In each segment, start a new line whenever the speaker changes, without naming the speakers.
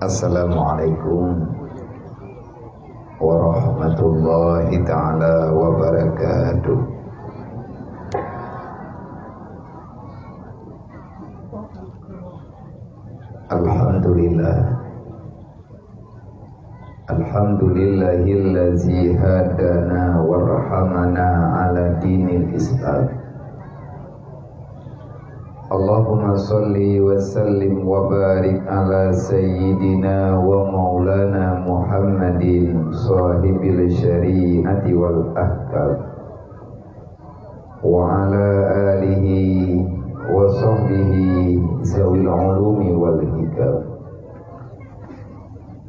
Assalamualaikum warahmatullahi ta'ala wabarakatuh. Alhamdulillahillazi hadana warhamana ala dinil Islam. Allahumma salli wa sallim wa barik ala sayyidina wa maulana Muhammadin sahibil syari'ati wal ahkam wa ala alihi wa sahbihi zawil ulumi wal hikam.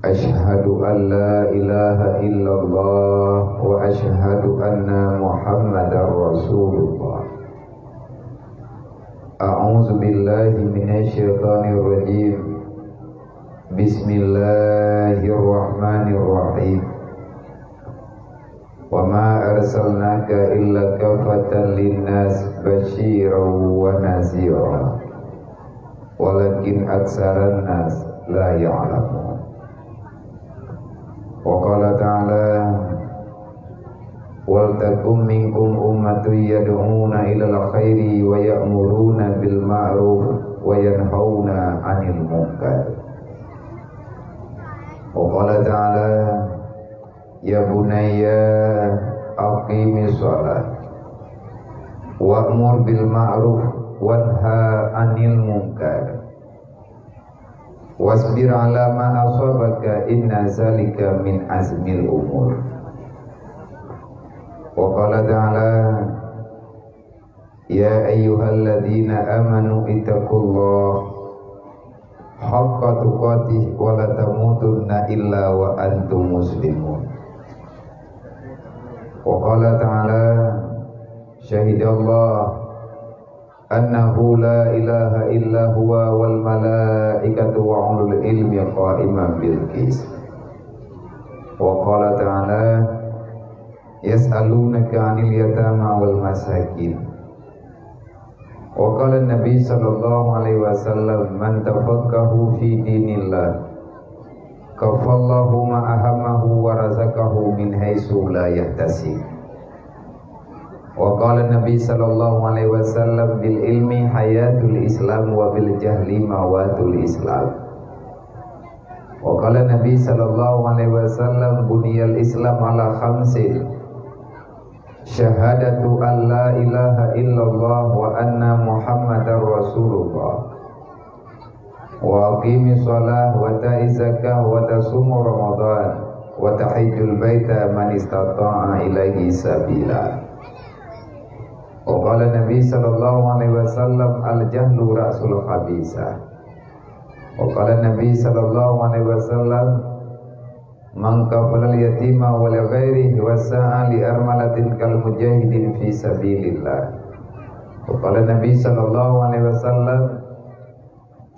Ashhadu an la ilaha illallah wa ashhadu anna Muhammadar Rasulullah. A'udzu billahi minasy syaithanir rajim. Bismillahirrahmanirrahim. Wa ma arsalnaka illa kafatan linnas basyiran wa nazira. Walakin aksaran nas la ya'lamun. Wa qala ta'ala wal takum minkum ummatun yad'una ilal khairi wa ya'muruna bil ma'ruf wa yanhauna 'anil munkar. Wa qala ta'ala ya bunayya aqimis shalah wa'mur bil ma'ruf wanha 'anil munkar wasbir 'ala ma asabaka inna zalika min azmil umur. Wa qala ta'ala ya ayyuhalladzina amanu ittaqullaha haqqa tuqatih wa la tamutunna illa wa antum muslimun. Wa qala ta'ala syahidallahu annahu la ilaha illa huwa wal malaikatu wa ulul ilmi qa'iman bil qist. Wa qala ta'ala yas'alunaka 'anil yatama wal masakin. Wa qala an-nabi sallallahu alaihi wasallam man tafaqahu fi dinillah kafallahu ma ahammahu wa razaqahu min haitsu la yahtasib. Wa qala an-nabi sallallahu alaihi wasallam bil ilmi hayatul islam wa bil jahli mawatul islam. Wa qala an-nabi sallallahu alaihi wasallam buniyal islam ala khamsin syahadatu an la ilaha illallah wa anna muhammadar rasulullah wa aqimis shalah wa ta'iz zakah wa tasumu ramadan wa tahijjul baita man istata'a ilaihi sabila. Wa qala nabi sallallahu alaihi wasallam al jahlu ra'sul khabisa. Wa qala nabi sallallahu alaihi wasallam man kafala al-yatima wa li ghairihi wa sa'a li armalatin kal mujahidin fi sabilillah. Wa qala Nabi sallallahu alaihi wasallam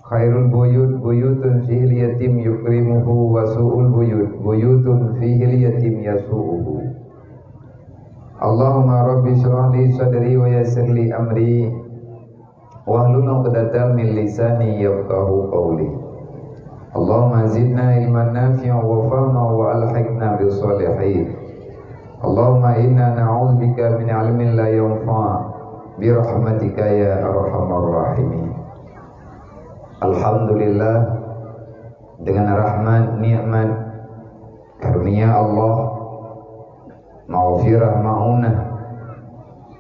khairul buyut buyutun fihi al-yatim yukrimuhu wa su'ul buyut buyutun fihi al-yatim yasu'uhu. Allahumma rabbi shrah li sadri wa yassir li amri wahlul 'uqdatam min lisani yafqahu qawli. Allahumma zidna ilman nafi'an wa fahman wa alhiqna bis salihin. Allahumma inna na'udzubika min 'ilmin la yanfa' bi rahmatika ya arhamar rahimin. Alhamdulillah, dengan rahmat, nikmat, karunia Allah, maghfirah, ma'unah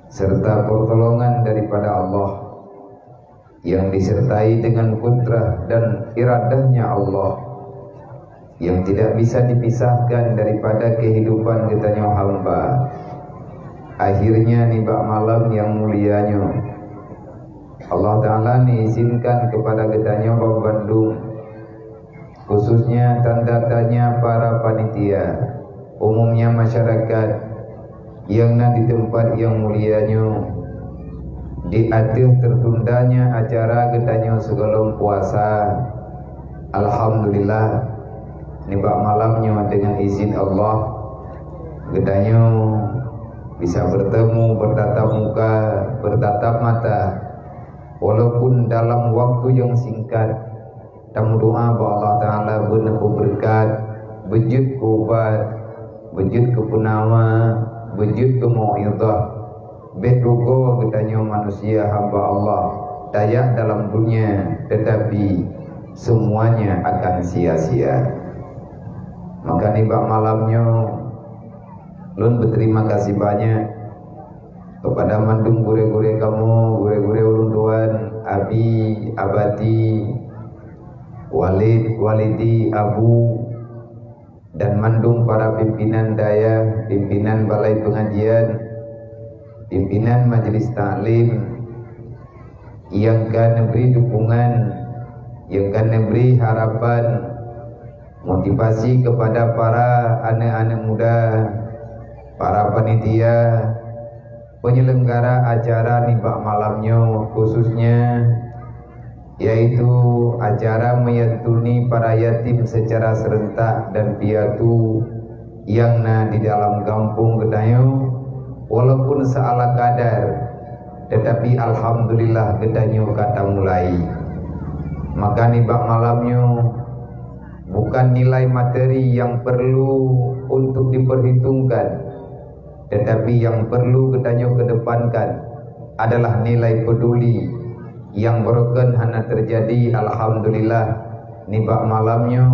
serta pertolongan daripada Allah yang disertai dengan kudrah dan iradahnya Allah yang tidak bisa dipisahkan daripada kehidupan kitanya hamba. Akhirnya nibak malam yang mulianya Allah Ta'ala izinkan kepada kitanya Bang Bandung, khususnya tanda-tanya para panitia, umumnya masyarakat yang di tempat yang mulianya diatur tertundanya acara getanya sebelum puasa. Alhamdulillah nibak malamnya dengan izin Allah getanya bisa bertemu, bertatap muka, bertatap mata, walaupun dalam waktu yang singkat, tamu doa ba Allah Ta'ala benar berkat, bejut kubat, bejut ke penawa, bejut ke mau'izah, berugo gedanya manusia hamba Allah dayak dalam dunia, tetapi semuanya akan sia-sia. Maka ni bak malamnya lun berterima kasih banyak kepada mandung gure-gure kamu, gure-gure ulun tuan, abi, abadi, walid, walidi, abu, dan mandung para pimpinan daya, pimpinan balai pengajian, pimpinan majelis taklim yang kan memberi dukungan, yang kan memberi harapan, motivasi kepada para anak-anak muda, para panitia, penyelenggara acara nibak malamnya khususnya, yaitu acara menyantuni para yatim secara serentak dan piatu yang di dalam kampung Gedayo, walaupun seala kadar, tetapi alhamdulillah Gedayo kata mulai. Maka nibak malamnya bukan nilai materi yang perlu untuk diperhitungkan, tetapi yang perlu Gedayo kedepankan adalah nilai peduli yang barukan hana terjadi. Alhamdulillah nibak malamnya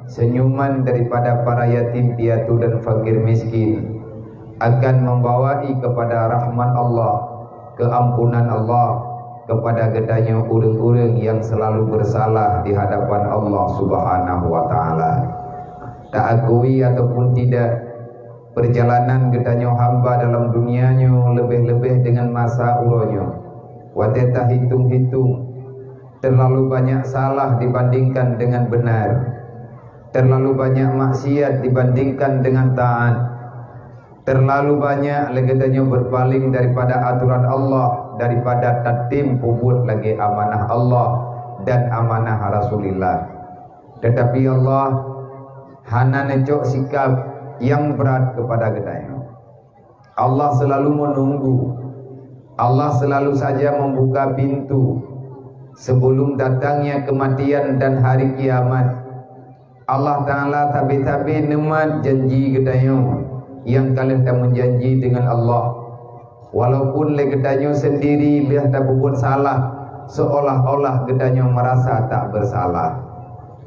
senyuman daripada para yatim piatu dan fakir miskin akan membawai kepada rahmat Allah, keampunan Allah kepada Gedayo urang-urang yang selalu bersalah di hadapan Allah Subhanahu wa taala. Tak akui ataupun tidak, perjalanan Gedayo hamba dalam dunianya lebih-lebih dengan masa uronyo, wateta hitung-hitung, terlalu banyak salah dibandingkan dengan benar, terlalu banyak maksiat dibandingkan dengan taat, terlalu banyak Gedayo berpaling daripada aturan Allah, daripada tatim puput lagi amanah Allah dan amanah Rasulullah. Tetapi Allah hana necok sikap yang berat kepada Gedayo. Allah selalu menunggu, Allah selalu saja membuka pintu sebelum datangnya kematian dan hari kiamat. Allah Ta'ala tabi-tabi nemat janji Gedayo yang kalian tak menjanji dengan Allah. Walaupun Gedayo sendiri biar tak berbuat salah, seolah-olah Gedayo merasa tak bersalah.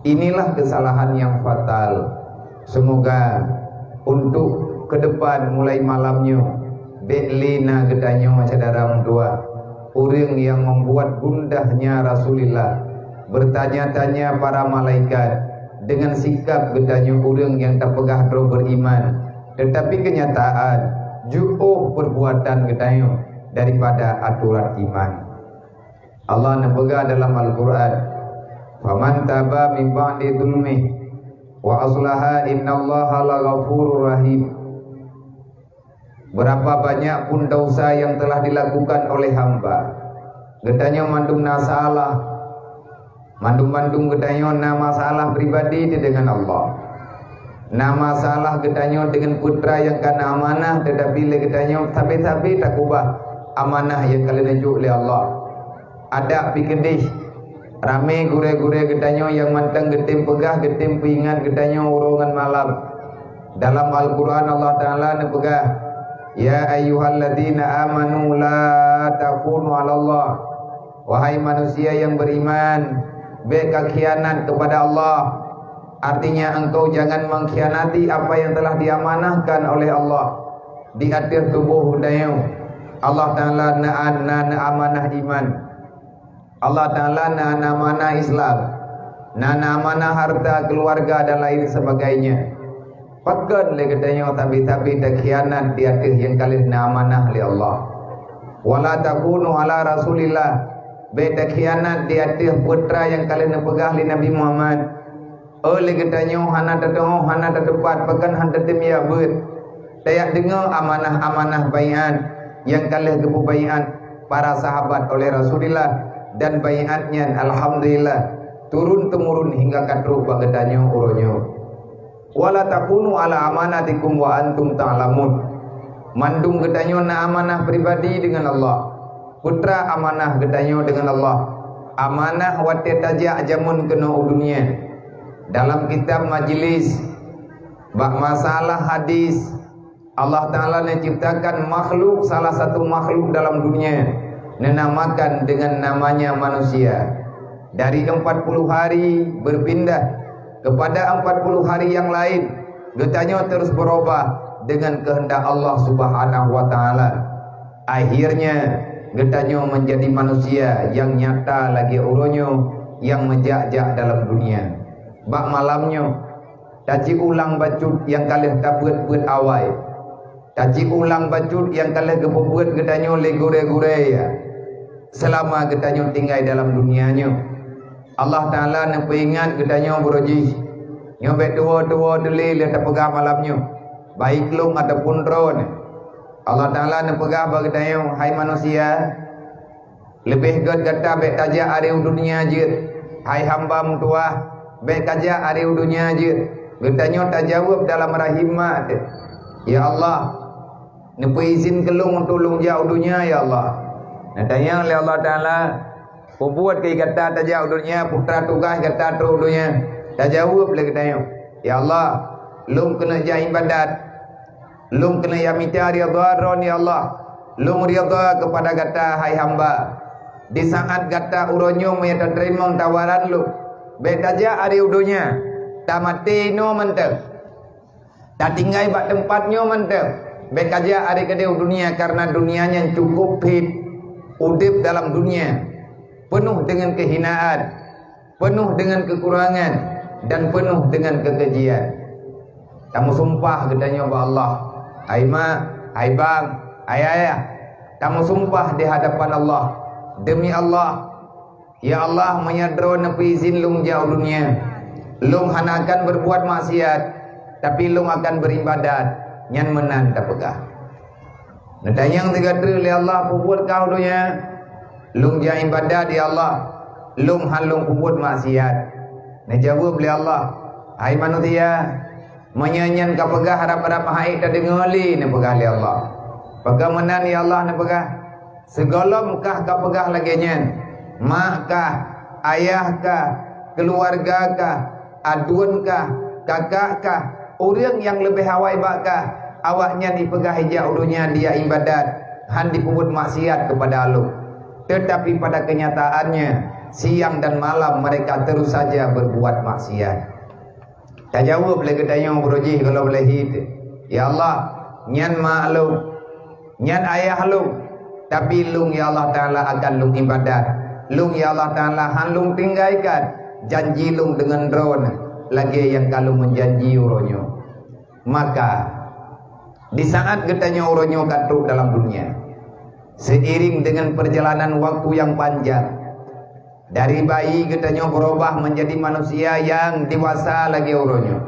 Inilah kesalahan yang fatal. Semoga untuk ke depan mulai malamnya beklina Gedayo macam darang dua, orang yang membuat gundahnya Rasulullah, bertanya-tanya para malaikat dengan sikap Gedayo orang yang tak pegah dro beriman, tetapi kenyataan jauh perbuatan Gedayo daripada aturan iman. Allah nepegah dalam Al-Quran, faman taba min ba'di dzulmi wa aslaha innallaha laghafurur rahim. Berapa banyak pun dosa yang telah dilakukan oleh hamba, Gedayo mandung nasalah, mandung-mandung Gedayo na masalah pribadi dengan Allah, na masalah Gedayo dengan putra yang kana amanah, tetapi Gedayo tapi tak ubah amanah yang kalian tunjuk oleh Allah. Ada pikendih rame gure-gure Gedayo yang mantang getim pegah, getim peingat Gedayo urongan malam. Dalam Al-Quran Allah Ta'ala nepegah, ya ayyuhalladzina amanu la takunu 'ala Allah. Wahai manusia yang beriman, beka khianat kepada Allah. Artinya engkau jangan mengkhianati apa yang telah diamanahkan oleh Allah di atas tubuh Gedayo. Allah Ta'ala na amanah iman, Allah Ta'ala na amanah Islam, na amanah harta keluarga dan lain sebagainya. Pakan Gedayo tapi tak khianat di atas yang kalian na amanah oleh Allah. Wala takunu ala Rasulillah, beda khianat di atas putra yang kalian pegang li Nabi Muhammad. Oleh Gedayo hana tetengah hana tetepat pekan hana temia ber. Tayak dengar amanah-amanah baiat yang kalian gebu baiat para sahabat oleh Rasulullah, dan baiatnya alhamdulillah turun temurun hingga katru Gedayo uronyo. Wala takunu ala amanatikum wa antum ta'lamun. Mandung Gedayo na amanah pribadi dengan Allah, putra amanah Gedayo dengan Allah, amanah wate tajak jamun kena dunia. Dalam kitab majlis bab masalah hadis, Allah Ta'ala menciptakan makhluk, salah satu makhluk dalam dunia, menamakan dengan namanya manusia. Dari 40 hari berpindah kepada 40 hari yang lain, getanya terus berubah dengan kehendak Allah Subhanahu wa Ta'ala. Akhirnya getanya menjadi manusia yang nyata lagi uronyo, yang menjak-jak dalam dunia. Bak malamnya taci ulang bacut yang kalih tabuat-buat awai, taci ulang bacut yang kalih gebuat getanya legure-gure ya. Selama getanya tinggal dalam dunianya, Allah Ta'ala nak ingat getanya beroji nyobek tua-tua deli lihat pegah malamnya, baik lung ataupun drone. Allah Ta'ala nak pegah bagi getanya, hai manusia, lebih god kata bek tajak hari dunia je, hai hamba mutua bek kajak hari dunia je. Getanya tak jawab dalam rahimat, ya Allah, nak izin kelung untuk lung jauh dunia ya Allah. Natanya oleh Allah Ta'ala, pembuat ke kata tajak dunia, putra tugas kata tu dunia, tak jawab lagi katanya, ya Allah, lung kena jah ibadat, lung kena yamita riyadha ya Allah, lung riyadha kepada kata hai hamba. Di saat kata uronyo menyata terima tawaran lu, betaja hari udunya, tak mati no mantap, tak tinggal bak tempatnya mantap, bekaja hari kedai dunia karena dunianya cukup hit, udip dalam dunia, penuh dengan kehinaan, penuh dengan kekurangan, dan penuh dengan kekejian. Kamu sumpah gedanya ba Allah, hai ma, hai bang, hai ayah, kamu sumpah di hadapan Allah, demi Allah, ya Allah menyadro nepi izin lung jauh dunia, lung hana akan berbuat maksiat, tapi lung akan beribadat, nyan menan tak pegah. Nadayang tiga tri li Allah buat kau dunia, lung jah ibadat ya Allah, lung halung buat maksiat. Najawab li Allah, hai manusia, menyanyian ka pegah harap-harap haid tak dengali ne pegah li Allah. Pegah menan ya Allah ne pegah. Segala kah ka pegah lagi nyan, mak kah, ayah kah, keluarga kah, aduan kah, kakak kah, orang yang lebih hawai bakah, awaknya dipegah hijau dunia dia ibadat, han dipubut maksiat kepada Allah. Tetapi pada kenyataannya siang dan malam mereka terus saja berbuat maksiat. Tak jawab lagi tanya beruji kalau boleh hid. Ya Allah, nyan maklum, nyan ayah lu, tapi lung ya Allah Ta'ala akan lung ibadat. Lung ya Allah Ta'ala han lung tinggalkan janji lung dengan drone lagi yang kalau menjanji uronyo. Maka di saat getanya uronyo katuk dalam dunia, seiring dengan perjalanan waktu yang panjang, dari bayi getanya berubah menjadi manusia yang dewasa lagi uronyo.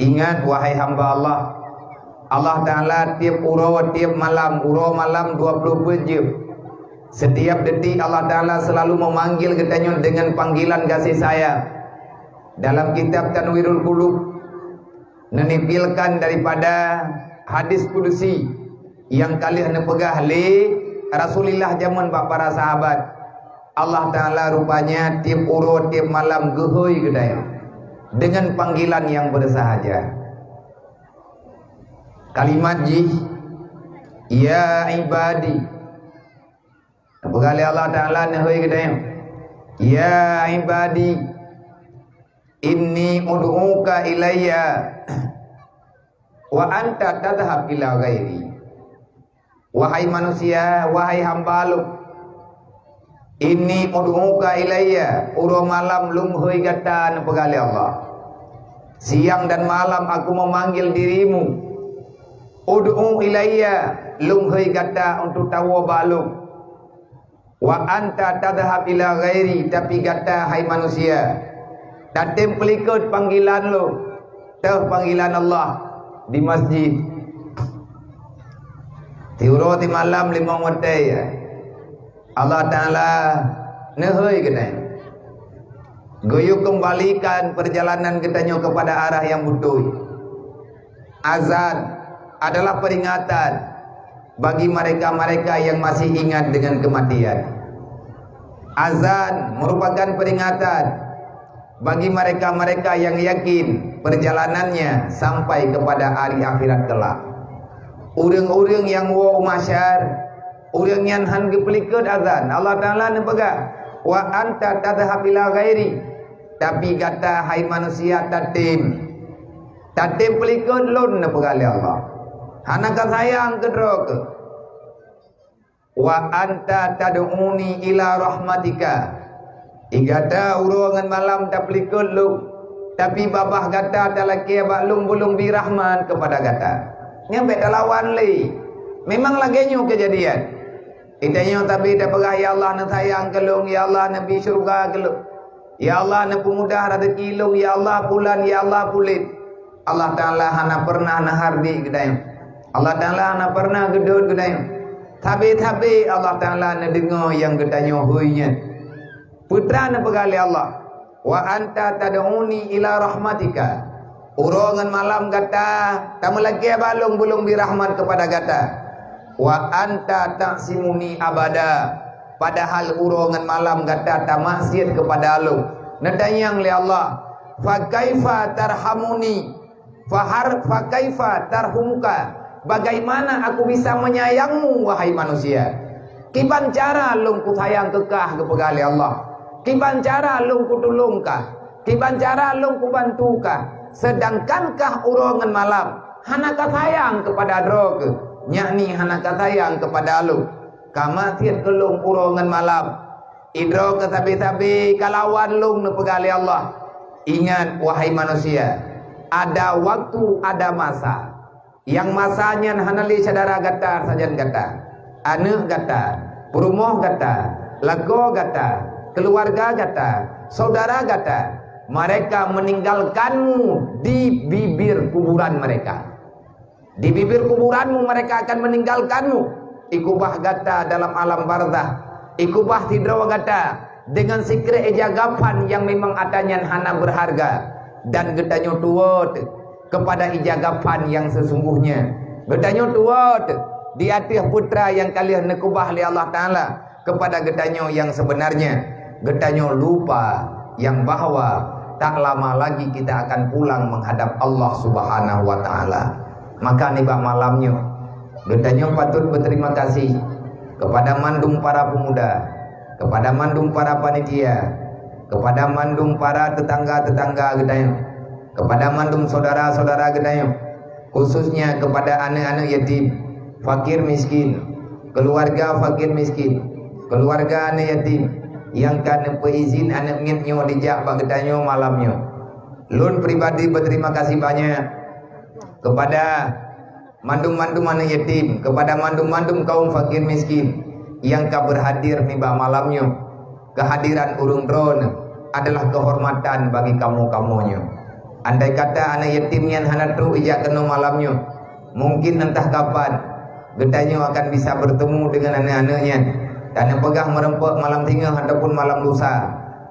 Ingat wahai hamba Allah, Allah Ta'ala tiap uro tiap malam, uro malam 24 jam. Setiap detik Allah Ta'ala selalu memanggil getanya dengan panggilan kasih sayang. Dalam kitab Tanwirul Qulub menipilkan daripada hadis kudusi yang kalian pegah li Rasulullah zaman para sahabat. Allah Ta'ala rupanya tiap uro tiap malam gehoy getanya dengan panggilan yang bersahaja. Kalimat jih, ya ibadi, berkali Allah Ta'ala nahui katanya, ya ibadi, inni ud'uka ilayya wa anta tadhhab ila ghairi. Wahai manusia, wahai hamba lu, inni ud'uka ilayya, uro malam lung hui kata berkali Allah, siang dan malam aku memanggil dirimu. Ud'u ilayya, lung hui kata untuk tahu balung. Wa anta tadhhab ila ghairi, tapi kata hai manusia, datem pelikut panggilan lu, teh panggilan Allah di masjid. Tiuro di malam 5 waktu ya. Allah Ta'ala nehoi katanya, goyuk kembalikan perjalanan katanya kepada arah yang betul. Azan adalah peringatan bagi mereka-mereka yang masih ingat dengan kematian. Azan merupakan peringatan bagi mereka-mereka yang yakin perjalanannya sampai kepada hari akhirat kelak. Urang-urang yang wa masyar, urang yang han geplikut azan, Allah Taala nepegak wa anta tadhhab ila ghairi. Tapi kata hai manusia tatim pelikut lun nepegak Allah. Hanaka sayang ke neraka. Wa anta tad'uni ila rahmatika. Igata urongan malam tak pelikut lu, tapi babah kata tak laki abak lung bulung birahman kepada kata. Nyampe tak lawan li. Memang lagi nyu kejadian. Itanya tapi dah perah ya Allah nak sayang kelung, ya Allah nabi syurga kelung. Ya Allah nak pemudah rezeki lung, ya Allah bulan, ya Allah pulit. Allah Taala hana pernah nahar di gedayang. Allah Taala hana pernah gedut gedayang. Tapi Allah Taala nak dengar yang gedayang huinya. Putra na pegali Allah. Wa anta tad'uni ila rahmatika. Urongan malam kata, tamu lagi balung bulung birahman kepada kata. Wa anta ta'simuni abada. Padahal urongan malam kata tak maksiat kepada lu. Nadayang li Allah. Fa kaifa tarhamuni? Fa kaifa tarhumuka? Bagaimana aku bisa menyayangmu wahai manusia? Kiban cara lung ku sayang kekah kepada Allah. Kiban cara lung ku tulungkah? Kiban cara lung ku bantukah? Sedangkankah urongan malam hanaka sayang kepada droge, yakni hanaka sayang kepada lu. Kama tiat kelung urongan malam. Idro ke tabi-tabi kalawan lung nepegali Allah. Ingat wahai manusia, ada waktu, ada masa. Yang masanya hanali sadara gata sajan gata. Anak gata, perumoh gata, lago gata, keluarga kata, saudara kata, mereka meninggalkanmu di bibir kuburan mereka. Di bibir kuburanmu mereka akan meninggalkanmu. Ikubah kata dalam alam barzah, ikubah tidro kata dengan sikre ijagapan yang memang adanya hana berharga dan gedanyo tuot kepada ijagapan yang sesungguhnya. Gedanyo tuot di hati putra yang kalian nekubah oleh Allah Taala kepada gedanyo yang sebenarnya. Gedanyo lupa yang bahwa tak lama lagi kita akan pulang menghadap Allah Subhanahu wa taala. Maka nibak malamnya gedanyo patut berterima kasih kepada mandung para pemuda, kepada mandung para panitia, kepada mandung para tetangga-tetangga gedanyo, kepada mandung saudara-saudara gedanyo, khususnya kepada anak-anak yatim, fakir miskin, keluarga fakir miskin, keluarga anak yatim yang kan peizin anak ngitnyo dijak bagedanyo malamnya. Lun pribadi berterima kasih banyak kepada mandum-mandum anak yatim, kepada mandum-mandum kaum fakir miskin yang ka berhadir niba malamnya. Kehadiran urung drone adalah kehormatan bagi kamu-kamunya. Andai kata anak yatim yang hanatu ijak kena malamnya, mungkin entah kapan gedanyo akan bisa bertemu dengan anak-anaknya. Dan yang pegang merempuk malam tinggal ataupun malam lusa.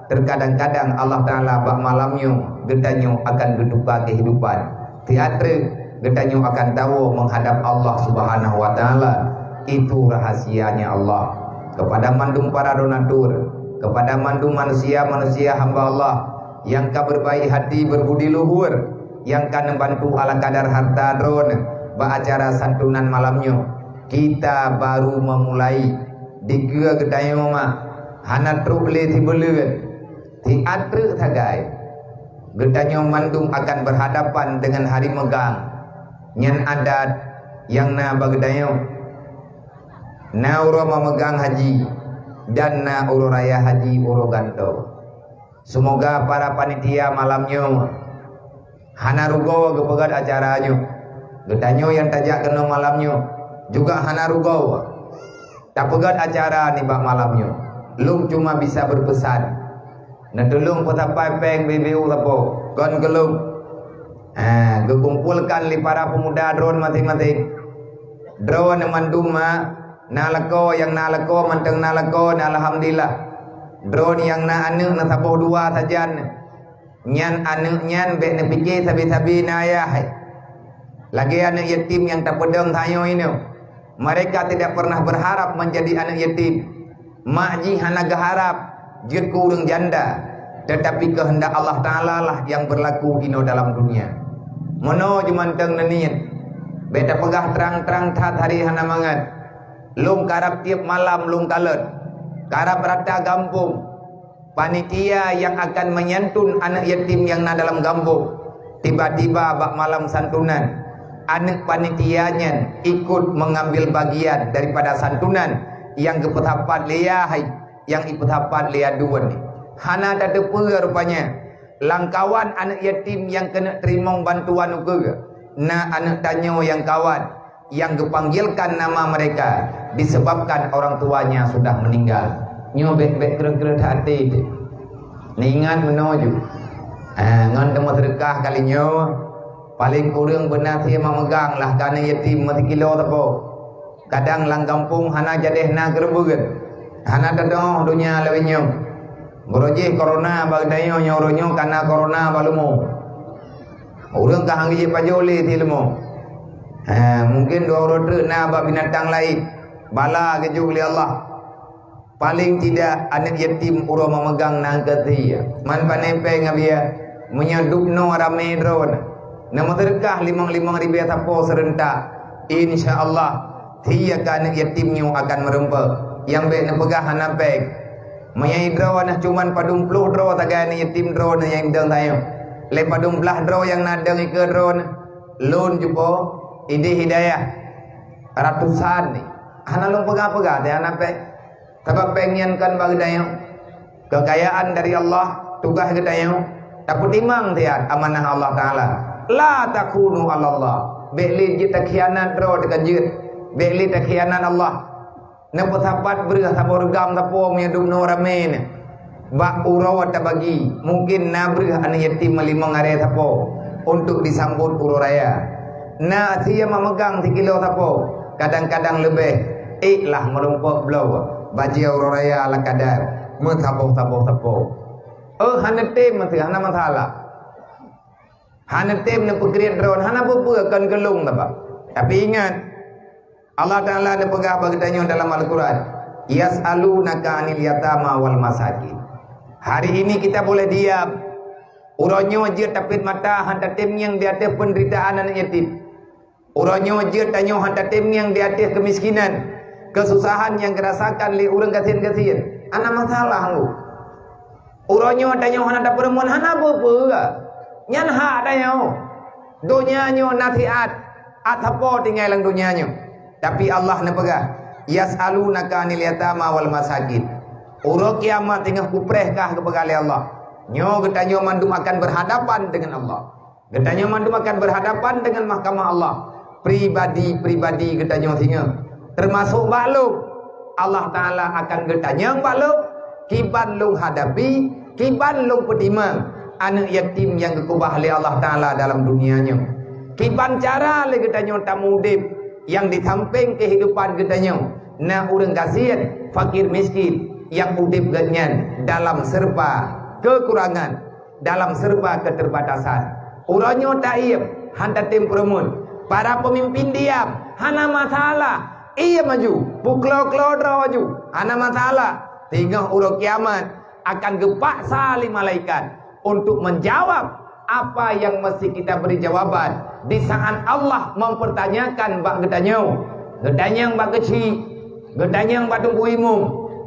Terkadang-kadang Allah Ta'ala bak malamnya gedanyo akan berduka kehidupan. Teatre gedanyo akan tahu menghadap Allah Subhanahu wa Ta'ala. Itu rahasianya Allah. Kepada mandum para donatur, kepada mandum manusia-manusia hamba Allah yang ka berbaik hati berbudi luhur, yang kan membantu ala kadar harta drone bak acara santunan malamnya. Kita baru memulai digua gedai mama hana truble tibelut ti atre tagai gedanyo mandum akan berhadapan dengan hari megang nyan adat yang na bagedanyo na uro memegang haji dan na uro raya haji uro ganto. Semoga para panitia malamnya hana rugo kepegat acaranya gedanyo yang tajak kena malamnya juga hana rugo tak pegat acara ni bak malamnya. Lung cuma bisa berpesan. Nak tolong petapai peng BBU tapo. Kon gelung. Kumpulkan li para pemuda drone masing-masing. Drone manduma nalako yang nalako manteng nalako alhamdulillah. Drone yang na anu na tapo dua saja. Nyan anu nyan bek ne fikir sabi-sabi na ayah. Lagi anak yatim yang tak pedang tayo ini. Mereka tidak pernah berharap menjadi anak yatim. Makji hana gaharap jid kurang janda, tetapi kehendak Allah Ta'ala lah yang berlaku dino dalam dunia. Mono jumanteng neniat beta pegah terang-terang tat hari hana mangat lung karab tiap malam lung kalet karab rata gampung panitia yang akan menyantun anak yatim yang na dalam gampung. Tiba-tiba bak malam santunan anak panitianya ikut mengambil bagian daripada santunan yang kepetapat liyahai yang ipetapat liya duan ni. Hana tak terpura rupanya langkawan anak yatim yang kena terima bantuan uga na anak tanyo yang kawan yang kepanggilkan nama mereka disebabkan orang tuanya sudah meninggal. Nyo bet-bet kera-kera hati ni ingat menuju ngan temu sedekah kali nyo paling kurang benar dia memegang lah karena yatim mati kilo tapo kadang lang kampung hana jadeh na gerebugan hana dadoh dunia lewinyo Boroje corona bagdayo nyoronyo karena corona balumo. Urang kahang je pajole tilmo. Mungkin dua rote na ba binatang lain. Bala keju oleh Allah. Paling tidak anak yatim uro memegang nang ketia. Man panempe ngabia menyadupno rame drone. Nama terkah limang ribu tapo serentak. Insyaallah dia anak yatimnya akan merempah. Yang baik nepegah hanapek. Mayai draw nah cuman padung puluh draw tagani yatim draw na yang dang tayo. Le padung belah draw yang nadang ike draw loan jupo ide hidayah ratusan ni. Hana long pegah-pegah dia hanapek. Sebab pengen kan bagi dayo kekayaan dari Allah tugas ke dayo tapi timang tiad amanah Allah Taala. La takunu ala Allah. Beli kita khianat draw dekat jid. Beli tak khianat Allah. Nampak sahabat berah sabor gam tapo menyadum no ramen. Bak urawat bagi. Mungkin na berah anak yatim melimang are tapo untuk disambut uro raya. Na sia memegang 3 kilo tapo. Kadang-kadang lebih. Lah merumpok blow. Baji uro raya ala kadar. Tapo. Hana tem mesti hana masalah. Hana tem na pegriat drone hana apa kan gelung tapa. Tapi ingat Allah Ta'ala ada pegah bagdanya dalam Al-Quran. Yas'alunaka 'anil yatama wal masakin. Hari ini kita boleh diam. Uronyo je tapit mata hantar tim yang di atas penderitaan anak yatim. Uronyo je tanyo hantar tim yang di atas kemiskinan, kesusahan yang dirasakan oleh orang kasihan-kasihan. Ana masalah lu. Uronyo tanyo hantar perempuan hana apa? Nyan hak tanyo. Dunianyo nasihat atapo tinggal lang dunianyo. Tapi Allah nepegah yas'alunaka 'anil yatama wal masakin. Uro kiamat tengah kuprehkah kepegali Allah. Nyo getanyo mandum akan berhadapan dengan Allah. Getanyo mandum akan berhadapan dengan mahkamah Allah. Pribadi getanyo singa. Termasuk bakluk. Allah Ta'ala akan getanyo bakluk. Kiban lung hadapi. Kiban lung pedimang. Anak yatim yang kekubah oleh Allah Ta'ala dalam dunianya. Kiban cara le getanyo tamudib. Yang di samping kehidupan getanyo. Na urang kasihan, fakir miskin. Yang udip genyan dalam serba kekurangan, dalam serba keterbatasan. Uranyo taib, hantar tim peremun. Para pemimpin diam, hana masalah. Ia maju, puklo-klodro maju, hana masalah. Tinggal urut kiamat akan gepaksa li malaikat untuk menjawab apa yang mesti kita beri jawaban di saat Allah mempertanyakan bak gedanyo, gedanyang bak kecil, gedanyang bak tunggu imum,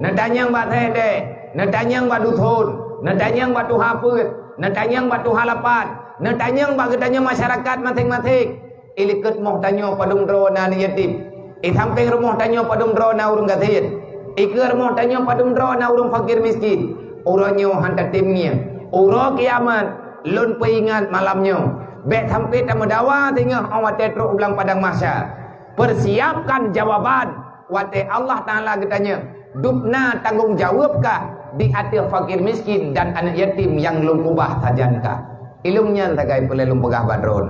nedanyang bak tede, nedanyang bak duthun, nedanyang bak tuhaput, nedanyang bak tuhalapat, nedanyang bak gedanyo masyarakat masing-masing. Ilikut moh tanyo padung drona ni yatim. Samping rumah tanyo padung drona urung kasihan. Ikut rumah tanyo padung drona urung fakir miskin. Uranyo hantar timnya. Uro kiamat lun peingat malamnya. Bek sampai tamu dawa tengah awat tetruk ulang padang mahsyar. Persiapkan jawaban. Wate Allah Ta'ala katanya, dupna tanggung jawabkah di atas fakir miskin dan anak yatim yang lun kubah sajankah? Ilumnya tagai pula lun pegah badron.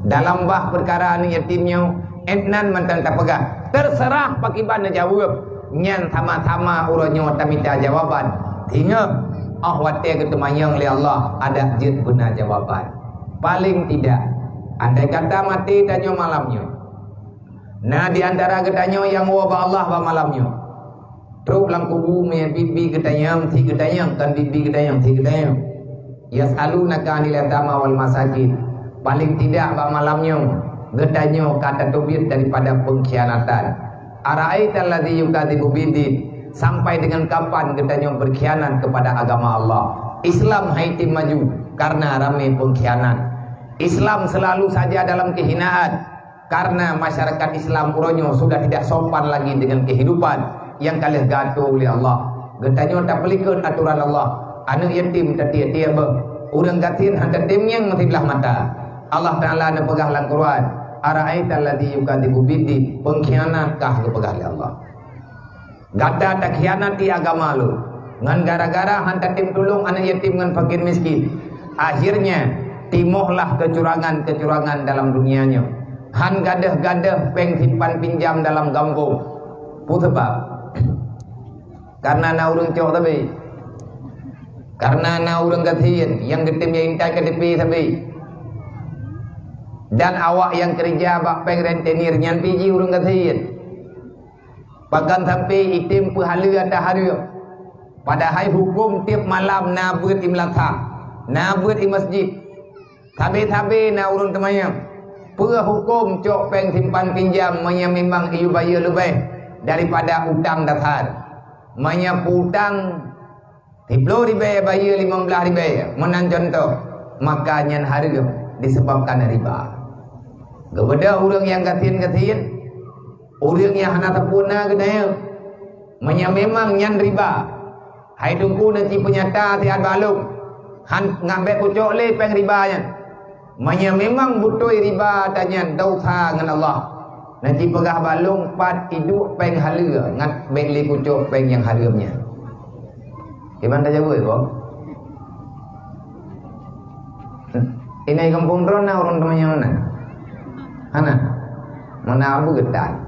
Dalam bah perkara anak yatimnya entnan mantan tak pegah. Terserah pakiban jawab. Nyan sama-sama uronyo minta jawaban. Ingat wate ketemayang oleh Allah ada jid benar jawaban. Paling tidak andai kata mati danyo malamnya. Nah di antara gedanyo yang wabah Allah wa malamnya. Terus lang kubu me bibi gedayang ti gedayang kan bibi gedayang ti gedayang. Yas'alunaka 'anil yatama wal masakin. Paling tidak bak malamnya gedanya kata tubir daripada pengkhianatan. Ara'aital ladzi yukadzibu bidin. Sampai dengan kapan gedanya berkhianat kepada agama Allah. Islam haiti maju karena ramai pengkhianat. Islam selalu saja dalam kehinaan karena masyarakat Islam uronyo sudah tidak sopan lagi dengan kehidupan yang kalian gaduh oleh Allah. Gedanya tak pelikun aturan Allah. Anak yatim tadi dia urang gatin hantar tim yang mati belah mata. Allah Taala nak pegah dalam Quran. Ara'aital ladzi yukadzibu bidin. Pengkhianatkah kepegah oleh Allah. Gada tak khianati agama lu. Ngan gara-gara hantar tim tolong anak yatim ngan fakir miskin. Akhirnya timohlah kecurangan-kecurangan dalam dunianya. Han gadah-gadah peng simpan pinjam dalam kampung. Sebab karena na urang cok tapi. Karena na urang gatiin yang getim yang intai ke depi tapi. Dan awak yang kerja bak peng rentenir nyan piji urang gatiin. Bagan sampai itim pahala ada hari. Padahal hukum tiap malam na buat imlatha, na buat di masjid. Tabe-tabe na urun temayang. Pura hukum cok peng simpan pinjam manya memang iu bayar lebih daripada utang dasar. Manya utang 10 ribu bayar 15 ribu. Menan contoh, makanya harga disebabkan riba. Kepada orang yang gatin-gatin orang yang hana tapuna gedaya manya memang nyan riba. Hai tungku nanti penyata tiad balung han ngambek kucok le peng ribanya. Manya memang butuh riba tanya dosa dengan Allah. Nanti pegah balung pat hidup peng hala ngat bek le kucok peng yang haramnya. Gimana jawab itu? Ini kampung Trona orang temannya mana? Hana mana abu gedan.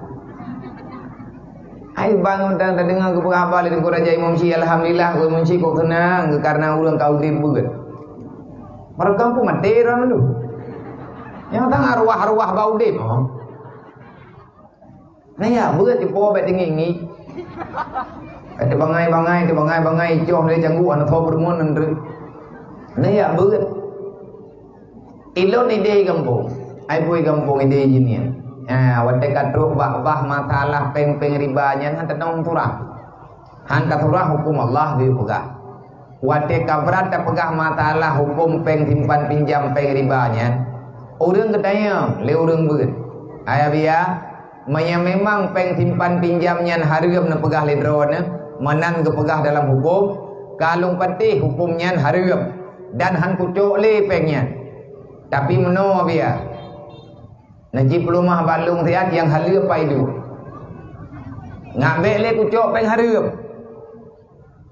Hai bangun dan dengar ke berapa dari Raja Imam Syi alhamdulillah gue munci kok tenang karena ulang kau di buget. Mereka pun mati orang dulu. Yang tang arwah-arwah bau dem. Nah ya buget di po bet tinggi. Kata bangai jom dari janggu anak thau bermun nendri. Nah ya buget. Ilon ide kampung. Ai boy kampung ide jinian. Wate kadruh bah masalah peng ribanya hantar nong turah. Hantar turah hukum Allah di pegah. Wate kabrat pegah masalah hukum peng simpan pinjam peng ribanya. Urang gedaya le urang beut. Aya biya manya memang peng simpan pinjamnya haram na pegah le drone menan ke pegah dalam hukum. Kalung peti hukumnya haram dan han kucuk le pengnya. Tapi meno biya Najib rumah balung tiad yang halia paidu. Ngambek le kucok peng haram.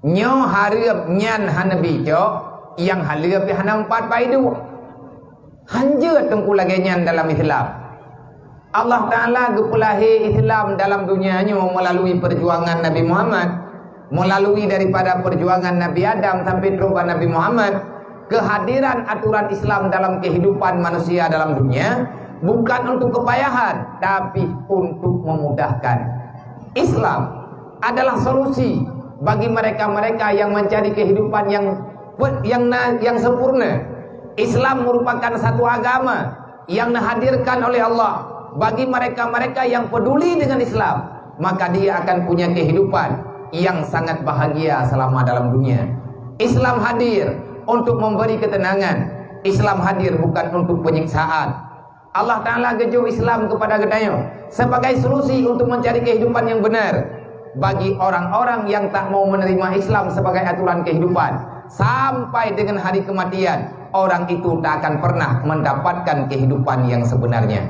Nyo haram nyan hanabi cok yang halia pi hanam 4 paidu. Hanjut tengku lagi nyan dalam Islam. Allah Taala gepulahi Islam dalam dunianya melalui perjuangan Nabi Muhammad, melalui daripada perjuangan Nabi Adam sampai teruba Nabi Muhammad. Kehadiran aturan Islam dalam kehidupan manusia dalam dunia bukan untuk kepayahan, tapi untuk memudahkan. Islam adalah solusi bagi mereka-mereka yang mencari kehidupan yang sempurna. Islam merupakan satu agama yang dihadirkan oleh Allah bagi mereka-mereka yang peduli dengan Islam. Maka dia akan punya kehidupan yang sangat bahagia selama dalam dunia. Islam hadir untuk memberi ketenangan. Islam hadir bukan untuk penyiksaan. Allah Ta'ala gejo Islam kepada gedanya sebagai solusi untuk mencari kehidupan yang benar bagi orang-orang yang tak mau menerima Islam sebagai aturan kehidupan. Sampai dengan hari kematian, orang itu tak akan pernah mendapatkan kehidupan yang sebenarnya.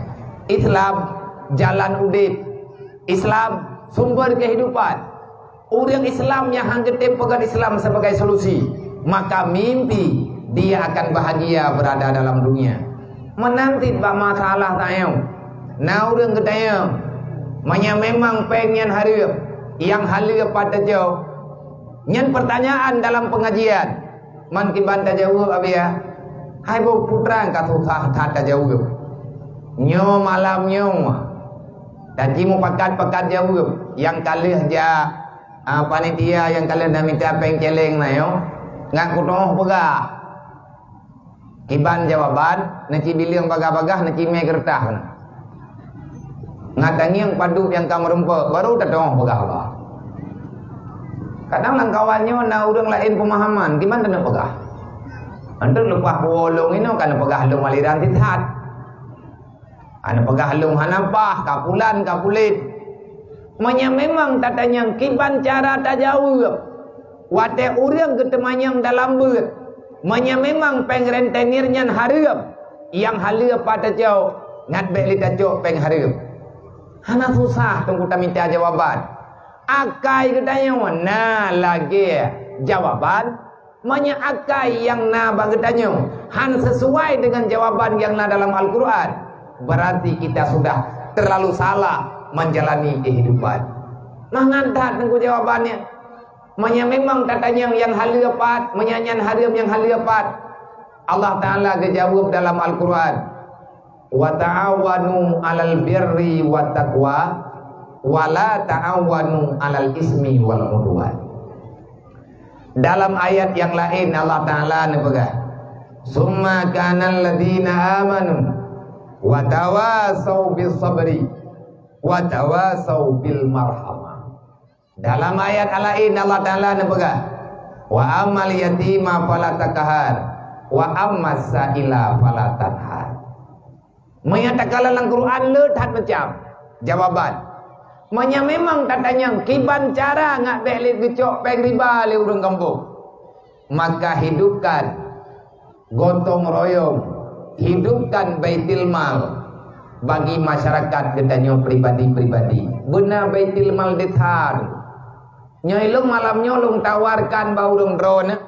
Islam jalan udip, Islam sumber kehidupan. Orang Islam yang hanggetim pegang Islam sebagai solusi, maka mimpi dia akan bahagia berada dalam dunia. Menanti bak masalah tayau. Na urang gedaya manya memang pengen haram yang halia pada jauh. Nyan pertanyaan dalam pengajian. Man kiban ta jauh abia. Hai bo putra ka susah ta jauh. Nyo malam nyo. Dan jimu pakat jauh yang kalih ja
panitia yang kalian dah minta pengkeleng na yo ngak kutoh pegah kiban jawaban naci bilang bagah-bagah naci me gertah ngatangi yang padu yang kamu rempek baru tetong pegah Allah. Kadang langkawannya na urang lain pemahaman gimana nak pegah anda lepas bolong ini kan pegah long aliran tithat anda pegah long hanapah kapulan kapulit manya memang tatanya kiban cara tajawab wate urang ketemanyang dalam beut manya memang pengrentenirnya hareup yang haleup pada jauh ngat beli tajuk peng hareup hana susah tunggu ta minta jawaban akai ketanya nah lagi jawaban manya akai yang na bagetanya han sesuai dengan jawaban yang na dalam Al-Qur'an berarti kita sudah terlalu salah menjalani kehidupan. Mengantat tengku jawabannya. Manya memang katanya yang haleupat, menyanyian haram yang haleupat. Allah Taala gejawab dalam Al-Qur'an. Wa ta'awanu 'alal birri wat taqwa wa la ta'awanu 'alal ismi wal 'udwan. Dalam ayat yang lain Allah Taala nebega. Summa kanal ladzina amanu wa tawasau bis sabri wa tawasau bil marhamah. Dalam ayat lain Allah Taala nebega wa amal yatima fala takahar wa ammas saila fala tanhar. Menyatakan dalam Quran lehat macam jawaban. Manya memang katanya kiban cara ngak belit gecok peng riba le urang kampung. Maka hidupkan gotong royong, hidupkan baitul mal bagi masyarakat gedanyo pribadi-pribadi. Benar baitul mal dithar. Nyoilung malam nyolong tawarkan baurung drone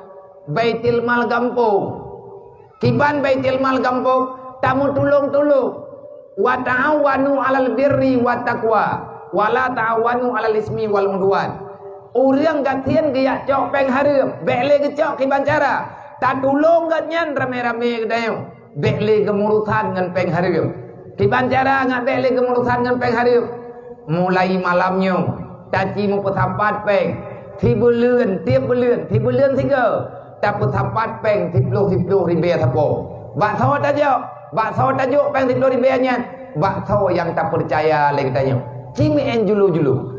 baitul mal kampung. Kiban baitul mal kampung tamu tulung-tulung. Wa ta'awanu 'alal birri wat taqwa wa la ta'awanu 'alal ismi wal 'udwan. Urang gatian dia cok peng hareup, bekle gecok kiban cara. Tak tulung gatnyan rame-rame gedayo. Bekle gemurutan ngan peng hareup. Kiban cara ngak bekle gemurutan ngan peng hareup. Mulai malamnya taci mu petapat peng. Tiap bulan tiga. Tak petapat peng 10 ribu tapo. Bak tho tajuk peng 10 ribu nya. Bak tho yang tak percaya le katanya. Cimi en julu-julu.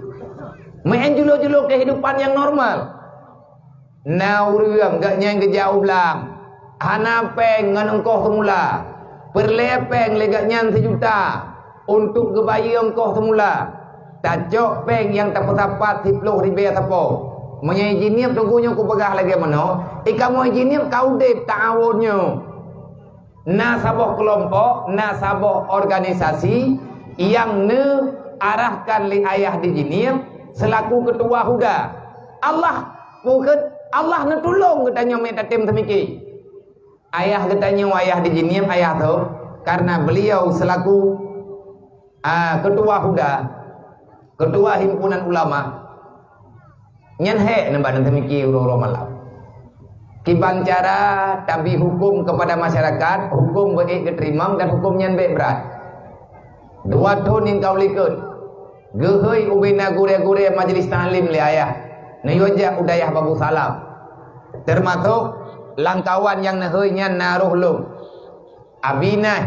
Main julu-julu kehidupan yang normal. Na urang gak nyang kejauh belang. Hana peng ngan engkau semula. Perlepeng legak nyang 1 juta. Untuk gebaya engkau semula. Tajok peng yang tak dapat 10 ribu tapo. Menyai jinip tunggunya ku pegah lagi mana. Ikamu jinip kau dep ta'awunnya. Na sabah kelompok, na sabah organisasi yang ne arahkan li ayah di jinip selaku ketua huda. Allah ne tolong katanya minta tim temiki. Ayah katanya ayah di jinip ayah tu karena beliau selaku ketua huda, ketua himpunan ulama. Nyan he nembadan temiki uro malam. Kiban cara tabi hukum kepada masyarakat, hukum baik keterimam dan hukum nyan baik berat. 2 tahun yang kau likut. Gehoi ubina gure-gure majlis ta'lim li ayah. Nayojak udayah babu salam. Termasuk langkawan yang nahoi nyan naruh lum. Abinah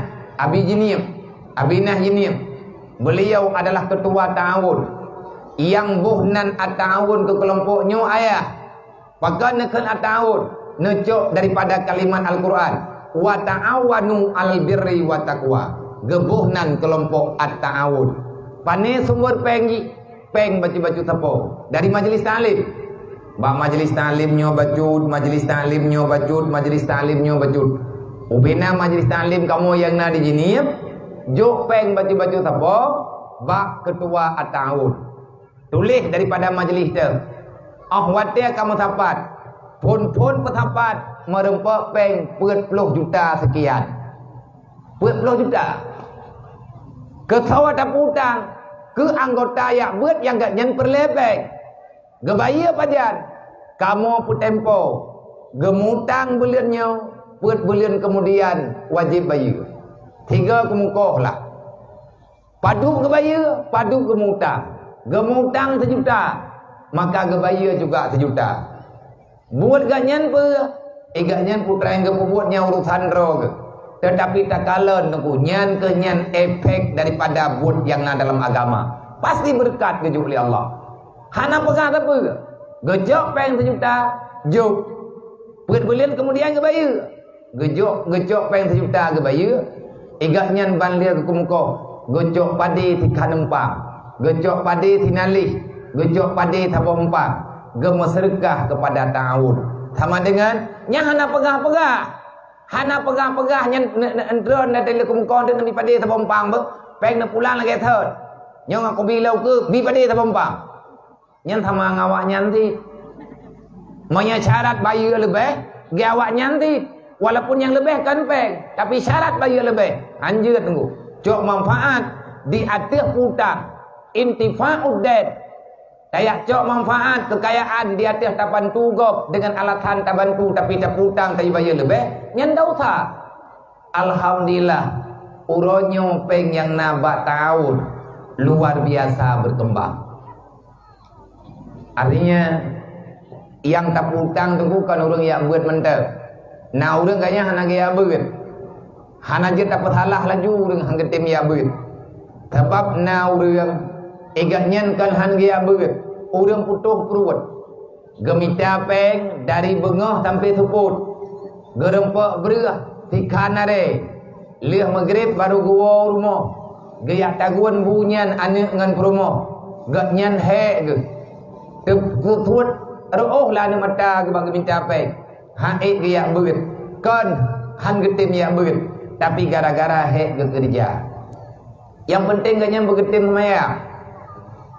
Jinip. Beliau adalah ketua ta'awun. Yang buhnan at-ta'awun ke kelompoknya ayah. Maka nekun at-ta'awun. Necok daripada kalimat Al-Quran. Wa ta'awanu al-birri wa taqwa. Gebuhnan kelompok at-ta'awun. Pane sumber peng baca-baca tapo dari majlis ta'lim. Ba majlis ta'limnya bacut, majlis ta'limnya bacut, majlis ta'limnya bacut. Ubina majlis ta'lim kamu yang na di jinip, jok peng baca-baca tapo, ba ketua at-ta'awun. Tulis daripada majlis tu. Watia kamu tapat. Pun petapat merempak peng 40 juta sekian. 40 juta. Kesawa taputang ke anggota yang buat yang gak nyen perlepeng. Gebaya pajan. Kamu pu tempo. Gemutang bulannya. Buat bulan kemudian wajib bayar. 3 kemukoh lah. Padu gebaya, padu gemutang. Gemutang 1 juta. maka gebaya juga 1 juta. Buat ganyan apa? Ganyan putra yang buatnya urusan roh. Tetapi tak kala nunggu nyan ke nyan efek daripada buat yang na dalam agama. Pasti berkat kejuk oleh Allah. Hana pegang apa? Gejok peng 1 juta, jok. Bulan kemudian gebaya. Gejok peng 1 juta gebaya. Igak nyan ban lia ke kumuko. Gejok padi ti kanempang. Gejok padi ti nalih. Gejok padi tabung empang. Gema sedekah kepada ta'awun. Sama dengan nya hana pegah-pegah. Hana pegah-pegah nya endron dari le kumuko dan mi padi tabung empang be. Peng na pulang lagi thot. Nyong aku bilau ke mi padi tabung empang. Nyan sama ngawak nyanti. Maunya syarat bayu lebih, gawak nyanti. Walaupun yang lebih kan peng, tapi syarat bayu lebih. Anjir tunggu. Cok manfaat di atas putar. Intifa'ud dad. Kayak cok manfaat kekayaan di atas tapan tugok dengan alatan tabantu tapi tak putang tapi bayu lebih. Nyan dausa. Alhamdulillah. Uronyo peng yang nabak tahun luar biasa berkembang. Artinya yang tak putang tu bukan orang yang buat mentek. Nah orang kayaknya hana gaya beut. Hana je dapat halah laju orang hang getim ya beut. Sebab na orang egatnya kan han gaya beut. Orang putuh perut. Gemita peng dari bengah sampai suput. Gerempak berah tikan are. Liah maghrib baru gua rumah. Gaya taguan bunyan anak ngan rumah. Gatnyan he ge. Tut roh lah ni mata ke bang minta peng. Haik dia beut. Kan han getim ya beut. Tapi gara-gara hek kerja. Yang penting ganya bergetim semayang.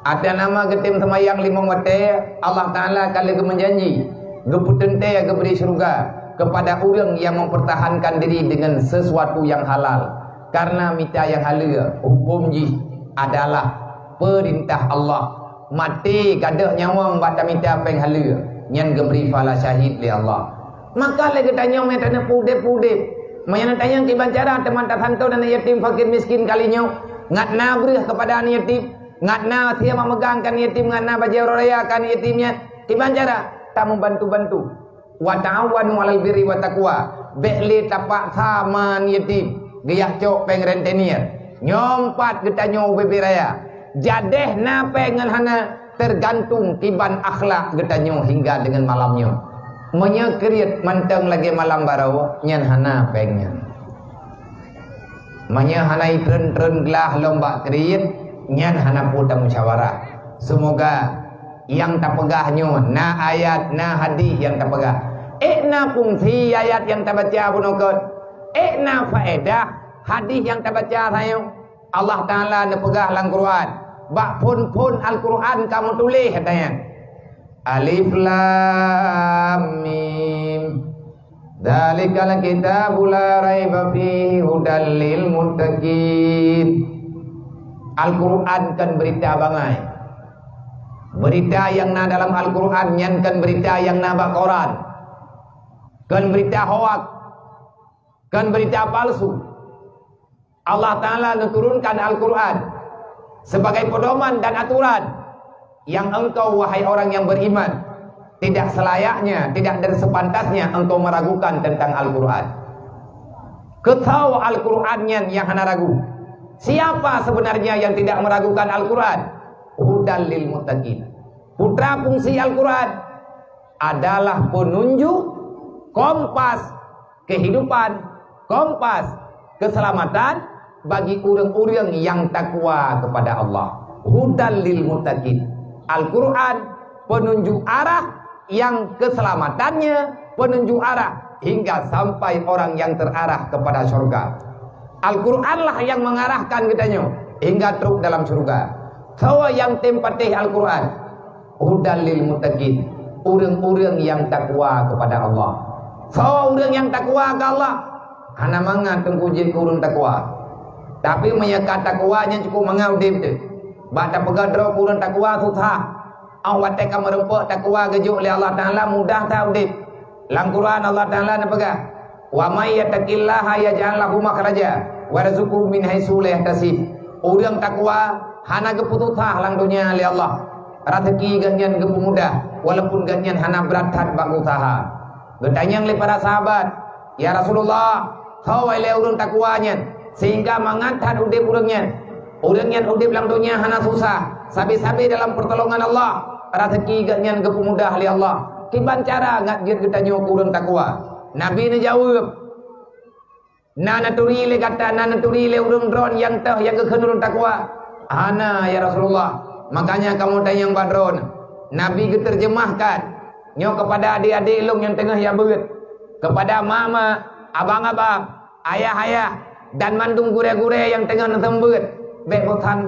Ada nama getim semayang 5 mate. Allah Ta'ala kalau ke menjanji. Geputente ke beri syurga. Kepada orang yang mempertahankan diri dengan sesuatu yang halal. Karena mita yang halal. Hukum ji adalah perintah Allah. Mati gadah nyawang bata mita peng halal. Yang geberi fala syahid li Allah. Maka lagi tanya orang tanya pudip-pudip. Mayana tanya kiban cara teman terhantau dan yatim fakir miskin kalinya. Ngatna berih kepada anak yatim. Ngatna dia memegangkan yatim. Ngatna bajau raya kan yatimnya. Kiban cara tak membantu-bantu. Wa ta'awanu 'alal birri wa taqwa. Bekli tapak saman yatim. Giyak cok peng rentenir. Nyompat kita nyo bebe raya. Jadeh na pengen hana tergantung kiban akhlak kita nyo hingga dengan malamnya. Menyekrit manteng lagi malam barau nyan hana pengnya. Manya hana tren gelah lomba kriit nyan hana puta musyawarah. Semoga yang tak pegahnya na ayat na hadis yang tak pegah. Na fungsi ayat yang tak baca punokot. Na faedah hadis yang tak baca sayo. Allah Taala na pegah lang Quran. Bak pun Al-Quran kamu tulis katanya. Alif Lam Mim. Dzalikal kitabu la raiba fihi hudal lil muttaqin. Al-Quran kan berita bangai. Berita yang na dalam Al-Quran nyan kan berita yang na bak Quran. Kan berita hoak. Kan berita palsu. Allah Ta'ala menurunkan Al-Quran sebagai pedoman dan aturan yang engkau wahai orang yang beriman tidak selayaknya, tidak dan sepantasnya engkau meragukan tentang Al-Quran. Ketahu Al-Qurannya yang hana ragu. Siapa sebenarnya yang tidak meragukan Al-Quran? Hudal lil muttaqin. Putra fungsi Al-Quran adalah penunjuk kompas kehidupan, kompas keselamatan bagi orang-orang yang takwa kepada Allah. Hudal lil muttaqin. Al-Quran penunjuk arah yang keselamatannya, penunjuk arah hingga sampai orang yang terarah kepada surga. Al-Quranlah yang mengarahkan kitanya hingga truk dalam surga. Sawa yang tempatih Al-Quran hudal lil muttaqin. Orang-orang yang takwa kepada Allah. Sawa orang yang takwa ke Allah hana mangan tengkujin kurun takwa. Tapi menyekat takwanya cukup mengaudip tu. Baca pegadro kurun takwa susah. Awak teka merempuk takwa gejuk oleh Allah Ta'ala mudah tak udip. Dalam Quran Allah Ta'ala nak pegang. Wa may yattaqillaha yaj'al lahu makhraja wa yarzuqhu min haitsu la yahtasib. Orang takwa hana keputusah lang dunia oleh Allah. rezeki ganyan ge mudah walaupun ganyan hana berat bak usaha. Getanyang le para sahabat, ya Rasulullah, hawai le urang takwanya sehingga mangantat udip urangnya. Urangnya udip lang dunia hana susah, sabi-sabi dalam pertolongan Allah, rezeki ganyan ge mudah li Allah. Kiban cara ngat gir getanyo urang takwa. Nabi ni jawab, naturi le kata naturi le urang dron yang tah yang ke urang takwa. Hana ya Rasulullah. Makanya kamu tanya yang badron. Nabi terjemahkan nyo kepada adik-adik ilung yang tengah ya beut, kepada mama, abang-abang, ayah-ayah dan mandung gure-gure yang tengah nentembut. Bek botan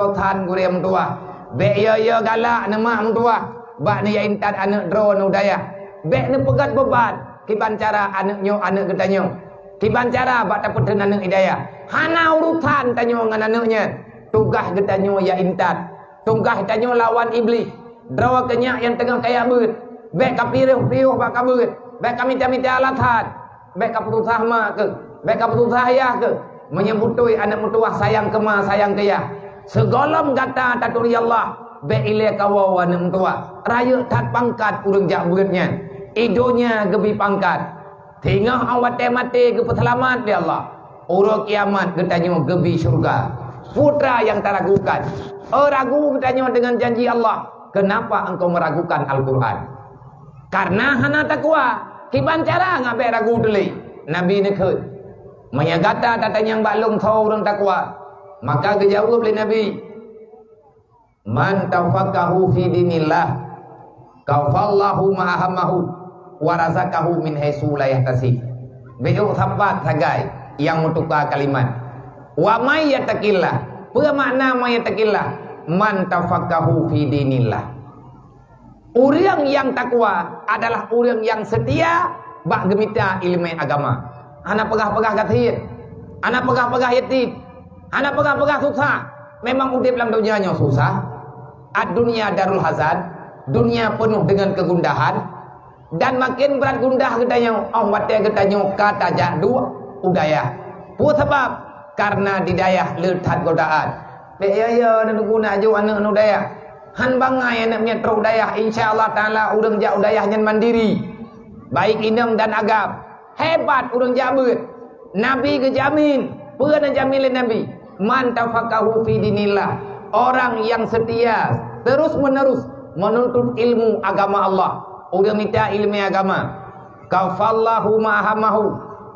gure mentua. Bek ya galak nama mentua. Bak ni ya intat anak drone udaya. Bek ni pegat beban. Kiban cara anak getanyo. Kiban cara bak dapat anak hidayah. Hana urutan tanyo dengan anaknya. Tugas getanyo ya intat. Tunggah tanyo lawan iblis. Drawa kenyak yang tengah kaya beut. Bek kapirih-pirih bak kabut. Bek minta-minta alatan. Bek kaputusah mak ke. Bek kaputusah ayah ke. Menyebutui anak mutuah sayang ke ma sayang ke ya. Segolom kata taturi Allah. Bek ile kawaw anak mutuah. Raya tat pangkat urang jak beutnya. Idonya gebi pangkat. Tingah awat mati ke peselamat ya Allah. Urang kiamat getanyo gebi surga. Putra yang teragukan. Ragu katanya dengan janji Allah. Kenapa engkau meragukan Al-Quran? Karena hana takwa. Kiban cara ngabe ragu dulu. Nabi ni ke menyagata tatanya yang baklung tahu orang takwa. Maka kejawab oleh Nabi, man tafaqahu fi dinillah kafallahu ma'ahamahu warazakahu min haitsu la yahtasib. Beliau sahabat sagai yang mutukar kalimat wa may yattaqillah. Apa makna may yattaqillah? Man tafaqahu fi dinillah. Orang yang takwa adalah orang yang setia bak gemita ilmu agama. Anak pegah-pegah kathir, anak pegah-pegah yatim, anak pegah-pegah susah. Memang udip dalam dunianya susah. Dunia darul hazan, dunia penuh dengan kegundahan. Dan makin berat gundah katanya, watia katanya kata jadu udaya. Buat sebab karena di dayah letat godaan. Ya dan guna jo anak udaya. Han bangai anak metro udaya, insyaallah taala urang jak udayah nyen mandiri. Baik indeng dan agam. Hebat urang jabut. Nabi kejamin, pernah jamin Nabi. Man tafaqahu fi dinillah. Orang yang setia terus menerus menuntut ilmu agama Allah. Urang minta ilmu agama. Kafallahu ma'ahamahu.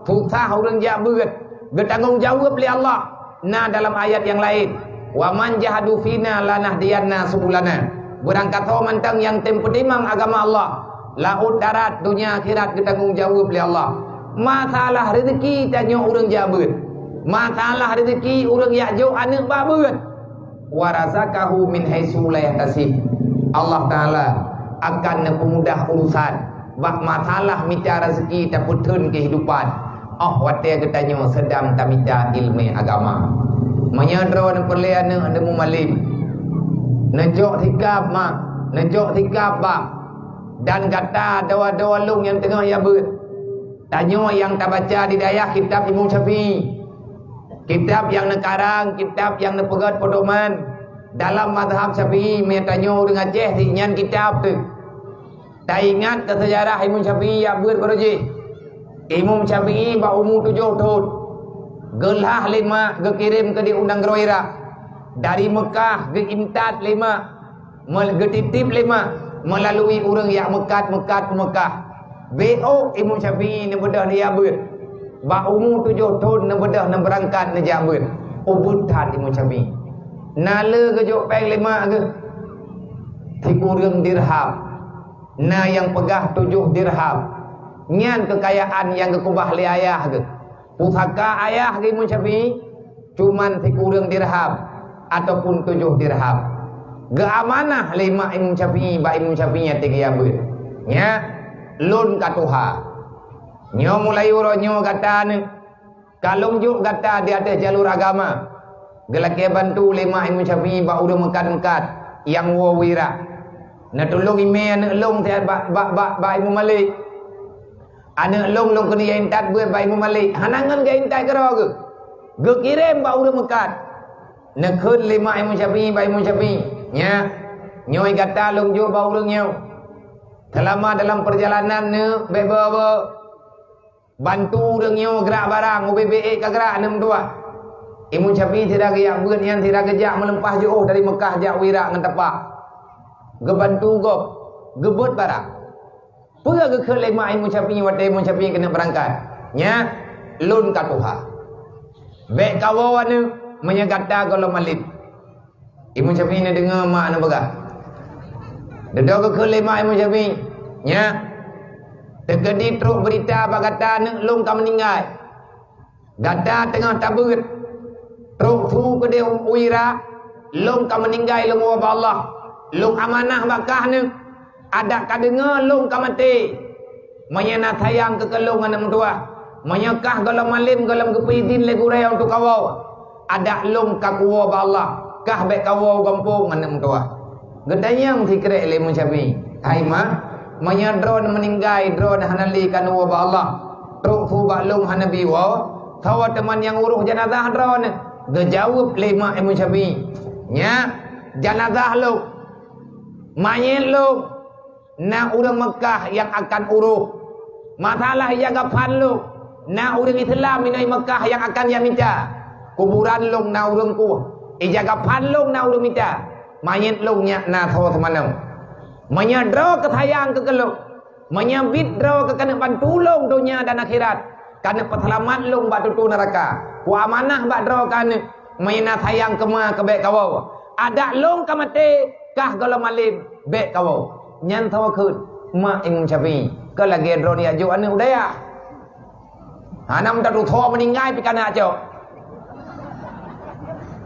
Susah urang jabut. Bertanggung jawab oleh Allah. Nah dalam ayat yang lain, wa man jahadu fina lanahdiyanna subulana. Berangkat mantang yang tempetimang agama Allah. Laut darat dunia akhirat bertanggung jawab oleh Allah. Masalah rezeki tanya urang jabut. Masalah rezeki urang yak jo anak babut. Wa razaqahu min haitsu la yahtasib. Allah Taala akan mempermudah urusan. Bak masalah minta rezeki taputun kehidupan. Watia katanya sedang tamita ilmu agama. Menyadro dan perlian ada mumalim. Nejok tikap mak, nejok tikap bak. Dan kata dawa-dawa lung yang tengah ya ber. Tanya yang tak baca di dayah kitab Imam Syafi'i. Kitab yang nekarang, kitab yang nepegat pedoman. Dalam mazhab Syafi'i, mereka tanya dengan Aceh ringan kitab tu. Tak ingat ke sejarah Imam Syafi'i ya ber berujih. Imam Syafi'i ba umur 7 tahun. Gelah 5 gekirim ke di undang Geroira. Dari Mekah ke Imtad 5. Getitip 5 melalui orang yang Mekat ke Mekah. BO Imam Syafi'i ni bedah dia ber. Ba umur 7 tahun ni bedah ni berangkat ni jabut. Ubutan Imam Syafi'i. Nala ke jok peng 5 ke. Tikurang dirham. Na yang pegah 7 dirham. Nyan kekayaan yang kekubah li ayah ke. Pusaka ayah ke Imam Syafi'i cuman tikurang dirham ataupun 7 dirham. Geamanah 5 Imam Syafi'i ba Imam Syafi'i ati ke yabut. Nya lun katuha. Nyo mulai uronyo kata ni. Kalung juk kata di atas jalur agama. Gelake bantu 5 Imam Syafi'i ba udah mekat-mekat yang wawira. Na tolong ime anak long tiad ba Imam Malik. Anak long kena yang intat buat ba Imam Malik. Hanangan ke intat kera ke. Ge kirim ba udah mekat. Nekun 5 Imam Syafi'i ba Imam Syafi'i. Nya Nyoi kata long jo bau urang nyau. Selama dalam perjalanan ne bebe bantu urang nyau gerak barang UBBE ka gerak nem tua. Imam Syafi'i tidak yang beun yang tidak gejak melempah jauh dari Mekah jak wira ngan tepak. Gebantu gop, gebut barang. Pura ke kelema Imam Syafi'i wate Imam Syafi'i kena berangkat. Nya lun ka Tuha. Bek kawan ne menyagata kalau malib. Imam Syafi'i ni dengar mak nak berah. Dedok ke kelima Imam Syafi'i. Nya. Terkedi teruk berita apa kata nak long ka meninggal. Gata tengah tabut. Teruk tu ke dia uira. Long ka meninggal long wa Allah. Long amanah bakah ni. Ada ka dengar long ka mati. Menyana sayang ke kelong anak mentua. Menyekah galam malim galam kepidin le gurai untuk kawau. Ada long ka kuwa ba Allah. Kah bek kawau kampung anak mentua. Gedanyang tikrek le Syafi'i. Hai mak, menyadron meninggal dron hanali kan wa ba Allah. Truk fu ba long hanabi wa. Tawa teman yang uruh jenazah dron. Gejawab le mak Imam Syafi'i. Nya jenazah lu. Mayit lu. Na orang Mekah yang akan uruh. Masalah yang gapan lu. Na orang Islam minai Mekah yang akan yang minta. Kuburan lu na orang ku. Ijaga panlong na urang minta. Mayit longnya na thaw temanau. Menyadro ke sayang ke keluk. Menyabit draw ke kena pantulong dunia dan akhirat. Karena perselamat long bak tutu neraka. Ku amanah bak draw kana. Mayna sayang kema ke bek kawau. Ada long ka mati kah galam malim bek kawau. Nyan thaw khut mak Imam Syafi'i. Ke lagi draw ni aju ane udaya. Hanam tak thaw meninggal pi kana ajo.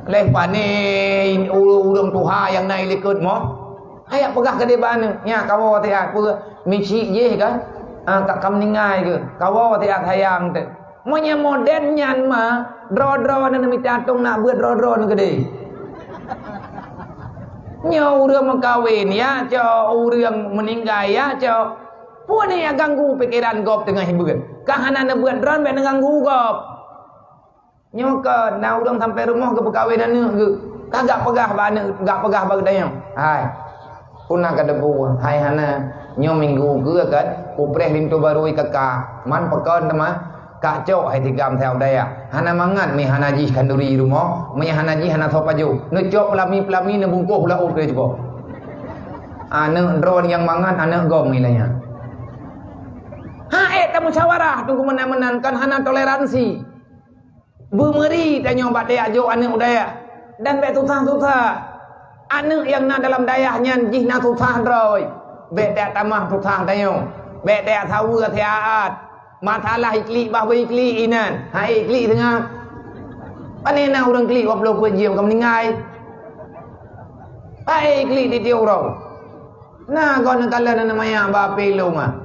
Lepas ni urang Tuhan yang naik likut mo. Ayak pegah ke dia bana. Ya kau tiak pura mici je kan. Kak kam ningai ke. Kau tiak sayang te. Monya modern nyan ma draw na minta tung nak buat draw ke dia. Nya urang makawin ya, cho urang meninggal ya, cho puan ni ganggu pikiran gop tengah hiburan. Kahana na buat draw ben ganggu gop. Nyoka na urang sampai rumah ke perkahwinan ni ke kagak pegah bana gak pegah bag dayang hai punah ka debu hai hana nyo minggu ke kan upreh lintu baru kakak man pekon tema kak cok hai tigam theo daya hana mangat mi hana ji kanduri rumah mi hana ji hana thopaju ne cok pelami ne bungkuh pula ur ke jebo ane drone yang mangat ane gom nilainya ha tamu musyawarah tunggu menan kan hana toleransi Bumeri tanya obat dia ajuk anak udaya dan bek tutah anak yang nak dalam dayahnya jih nak tutah droi bek dia tamah tutah tanya bek dia tahu ketiaat masalah ikli bahwa ikli inan hai ikli tengah panena orang ikli waplo kujiam kam ningai hai ikli di dia orang nah kau nak kala namanya ba pelong ah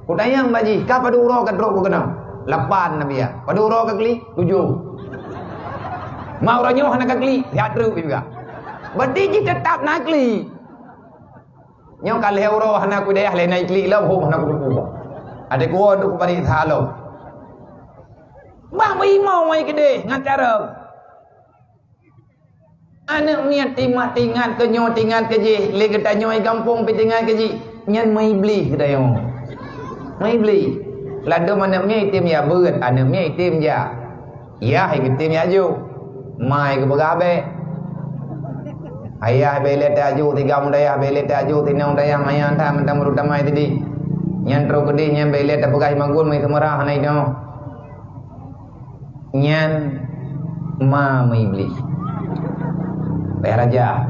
kudayang baji ka paduro ka drok kenal 8 nabi ya paduro ka kli 7 mau ranyo hana kali lihat ru juga berarti kita tetap nakli nyo kal euro hana ku dayah le nakli la ho hana ku ku ada ku untuk bari thalo bang wi mau mai kede ngacara anak miat timak tingat ke nyo tingat ke je le kata nyo ai kampung pi tingat ke ji nyan mai beli kata yo mai beli lado mana mi tim ya beut anak mi tim ya ya hai tim ya ju mai ke bagabe ayah belet aju tiga mudaya belet aju tinang daya mayan ta mentam rutamai tadi nyan tro gede nyan belet pakai magun mai semerah hanai no nyan ma mai beli raja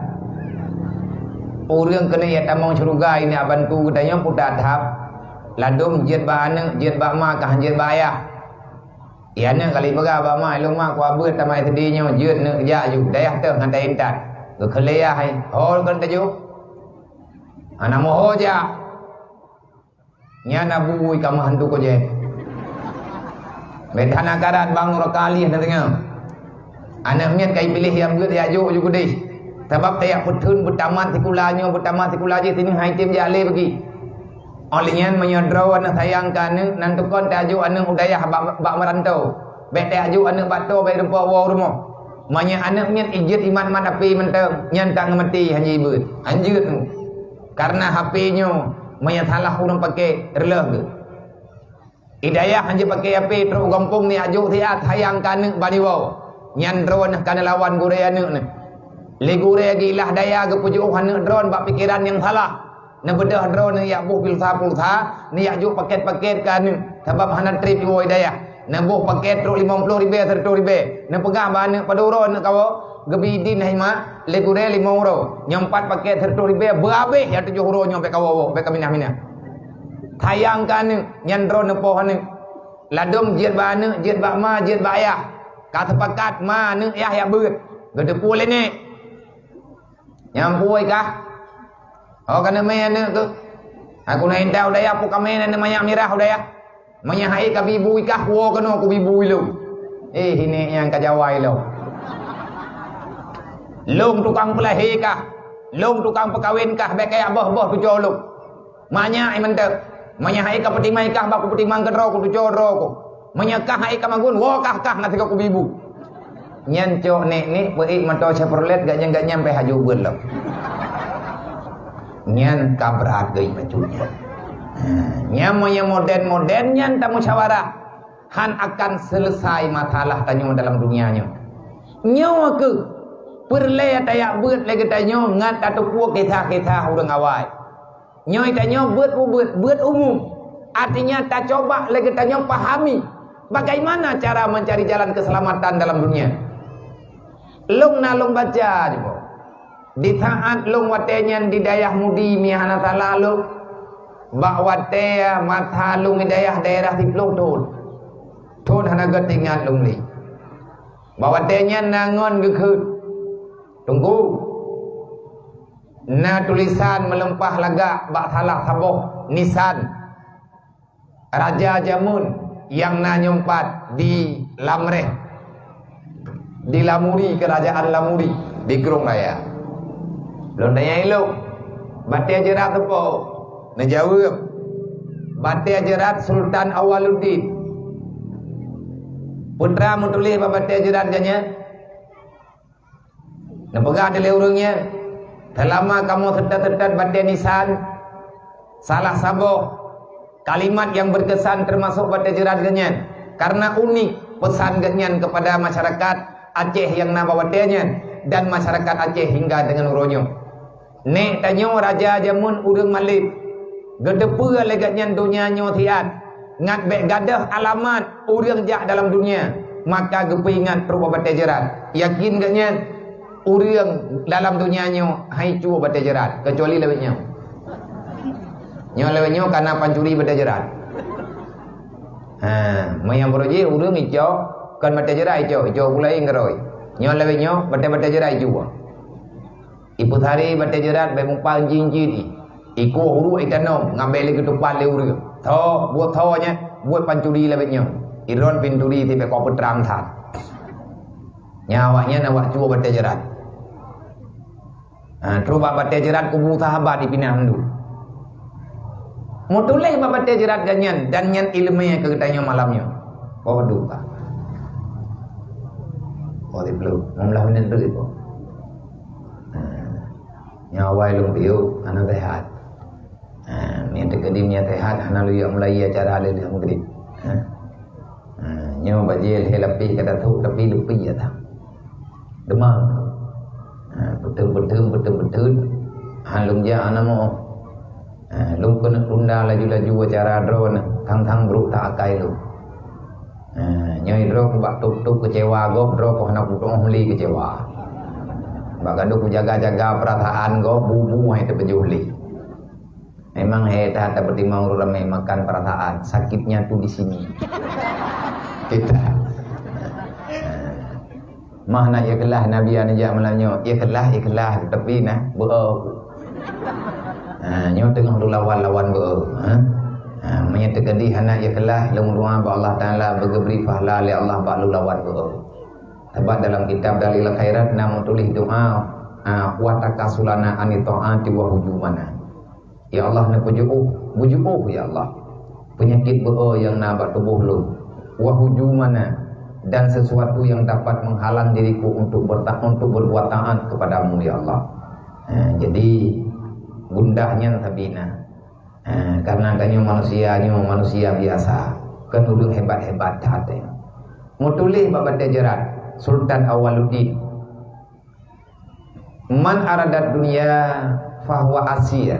urang kena ya tamong surga ini abantu gedanya putat hap ladum jet ba ane jet ba ma kah jet ba ayah iana kali baga ba mai long ma kwa beut tamai tadinya jeut ne ya ju dayah teu ngan dai entat ke khelea hai hol kan taju ana moho ja nya na bui ka mahantu ko je bedana karat bang rakali ada tengah anak mian kai pilih yang beut ya ju ju gede sebab tayak putun butamat sikula je sini hai tim ja le bagi Olian menyodraw anak sayangkan nantukon taju anak udayah bak merantau bek taju anak bato bek rempa wa rumah Manya anaknya ijit iman api mentang nyan tak ngemeti hanji beut. Anjeut tu. Karena HP-nya manya salah urang pakai releh ke. Hidayah hanji pakai HP terus gampung ni ajuk tiat hayang kanek bani wau. Nyan drone kana lawan gure anak ni. Le gure gilah daya ke pujuk anak drone bak pikiran yang salah. Na bedah drone ni yak buh pulsa ni yak juk paket-paket kan sebab hana trip wo hidayah. Nambuh paket teruk 50 ribu 100 ribu. Nak pegang bana pada urun nak kawo. Gebidin hima legure 5 euro. Nyempat paket 100 ribu berhabis yang 7 euro nyampe kawo sampai minah-minah. Tayangkan nyandro nepoh ni. Ladum jiat bana, jiat bak ma, jiat bak ayah. Kata pakat ma ni ayah ya beut. Gede pule ni. Nyampui kah? Oh kana me ni tu. Aku nak indau daya aku kame ni mayak mirah daya. Menyahai ka bibu ikah wo kena ku bibu lu. Ini yang kajawai lu. Long tukang pelahi kah? Long tukang perkawin kah? Bekai abah-abah tu joluk. Manya ai mentek. Menyahai ka petimai kah ba ku petimang kedro ku tu joro ku. Menyakah ai ka magun wo kah nak ku bibu. Nyan cok nek beik mato Chevrolet gak nyampe haju beul lu. Nyan kabrat gei macunya. Nyamanya modern nyan tak musyawarah han akan selesai masalah tanyo dalam dunianya. Nyawa ke perle tayak beut lagi tanyo ngat atau puak kita urang awai. Nyoi tanyo beut umum. Artinya tak coba lagi tanyo pahami bagaimana cara mencari jalan keselamatan dalam dunia. Long nalong baca juga. Di saat long watenyan di dayah mudi mihana talalu bakwate mata lung hidayah daerah di Plong Thon hana getingan lung li. Bawatenya nangon gekut. Tunggu. Na tulisan melempah laga bak salah saboh nisan. Raja Jamun yang na nyompat di Lamreh. Di Lamuri, kerajaan Lamuri di Gerong Raya. Belum tanya elok. Batia jerat apa? Najawab batia jerat Sultan Awaluddin putra mutulih batia jerat janya nepegah dele urungnya selama kamu sedat-sedat batia nisan salah saboh kalimat yang berkesan termasuk batia jerat janya karena unik pesan genyan kepada masyarakat Aceh yang nama batianya dan masyarakat Aceh hingga dengan uronyo nek tanyo Raja Jamun urung Malik gedepe legatnya dunia nyotian ngat bek gadah alamat urang jak dalam dunia maka gepingan peruba batai jerat yakin gaknya urang dalam dunia nyo hai cu batai jerat kecuali lewetnya lewetnya karena pancuri batai jerat mayang proje urang ijo kan batai jerat ijo pulai ngeroi lewetnya batai jerat ijo ibu hari batai jerat be mumpang jinjiri Iko huru ikanong ngambil lagi depan lewur. Tho buat thonya buat pancuri lebihnya. Iron pinturi tipe kau peterang tat. Nyawanya nawak cuba batai jerat. Terus batai jerat kubu sahabat dipinah dulu. Mutuleh batai jerat ganyan dan nyan ilmunya kegetanya malamnya. Kau berduka. Kau di belum membelah minat dulu itu. Nyawai lung piu anak sehat. Minta kedimnya sehat hana lu yang mulai acara halil yang maghrib. Nyo bajil helapi kata tu tapi lupi ya tak. Demam. Betul halung ja anamo. Lung kena tunda laju acara drone thang bro tak akai lu. Nyoi dro bak tup kecewa go dro ko hana putong huli kecewa. Bak ku jaga-jaga perasaan go bubu hai te penjuli. Memang heta seperti mau ramai makan perasaan sakitnya tuh di sini kita mana ya kelah Nabi anjak malamnya ya kelah tapi nah beo nyo tengah lawan beo menyatakan di anak ya kelah lung doa ba Allah taala bergebri pahala li Allah ba lawan beo sebab dalam kitab Dalil Khairat nama tulis doa wa takasulana ani taati wa hujumana. Ya Allah nak bujuh ya Allah. Penyakit beo yang nabak tubuh lu. Wa hujumana dan sesuatu yang dapat menghalang diriku untuk berbuat taat kepadamu ya Allah. Jadi gundahnya tabina. Karena tanya manusia biasa, kan udah hebat-hebat hati. Mutulih babat jajaran Sultan Awaluddin. Man aradat dunia fahuwa asir,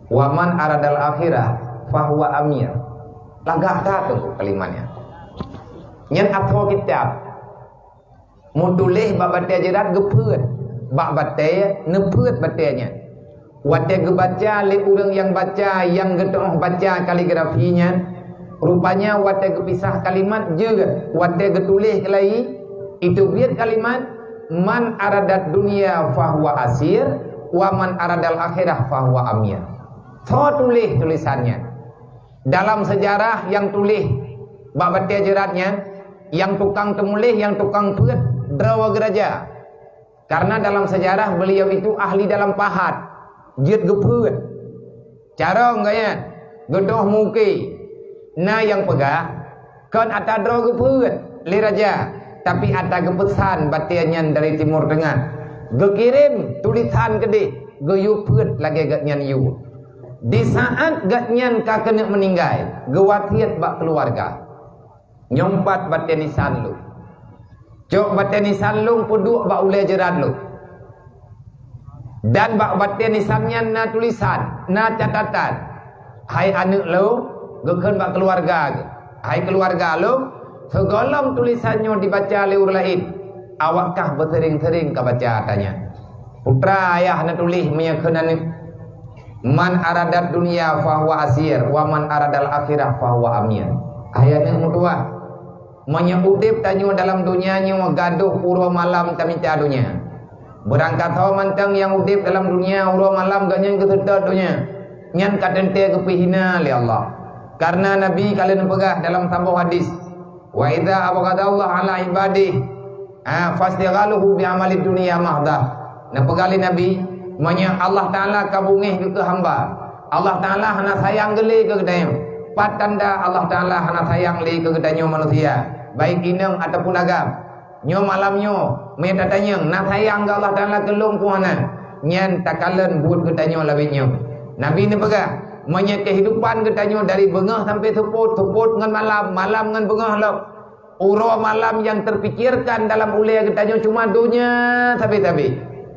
wa man aradal akhirah fahuwa amir. Lagak tuh kalimatnya. Nyen atho kitab mutulih babat jajaran gepeut, babat nepeut batenya. Wate gebaca le urang yang baca yang getong baca kaligrafinya, rupanya wate gepisah kalimat juga wate getulih kelai itu biar kalimat man aradat dunia fahuwa asir wa man aradal akhirah fahuwa amir. So tulis tulisannya dalam sejarah yang tulis babat jajarannya, yang tukang temulih, yang tukang peut drawa geraja. Karena dalam sejarah beliau itu ahli dalam pahat, jut gepeut, cara enggaknya gedoh muki. Nah yang pegah kan ata drawa gepeut li raja, tapi ada gepesan batiannya dari Timur Tengah. Gekirim tulisan gede, geyuput lagi gatnyan yu. Di saat gatnyan ka kena meninggal, gewatiat bak keluarga. Nyompat batenisan lu. Cok batenisan lu puduk bak ule jerat lu. Dan bak batenisannya na tulisan, na catatan. Hai anak lu, gekeun bak keluarga. Hai keluarga lu, segolong tulisannya dibaca liur lain. Awakkah bersering-sering kebaca tanya. Putra ayah na tulis menyakenan man aradat dunia fahuwa asir wa man aradal akhirah fahuwa amir. Ayatnya kedua, menyebutip tanyo dalam dunia nyo gaduh uro malam tamita dunia. Berangkat ho mantang yang udip dalam dunia uro malam ganyan kesedot dunia. Nyan kadente kepihina li Allah. Karena Nabi kalian pegah dalam sebuah hadis, wa idza abghada Allah ala ibadih fastighaluhu bi amali dunia mahdah. Nah pegali Nabi manya Allah Taala kabungih ke hamba. Allah Taala hana sayang geli ke gedayo. Patanda Allah Taala hana sayang li ke gedanyo manusia, baik inang ataupun agam. Nyo malamnyo me datanyang na sayang ke Allah Taala kelung puana. Nyan takalen buat gedanyo lawinyo. Nabi ni pegah manya kehidupan gedanyo dari bengah sampai tuput ngan malam ngan bengah lo. Uro malam yang terpikirkan dalam ulia gedanyo cuma dunia tapi.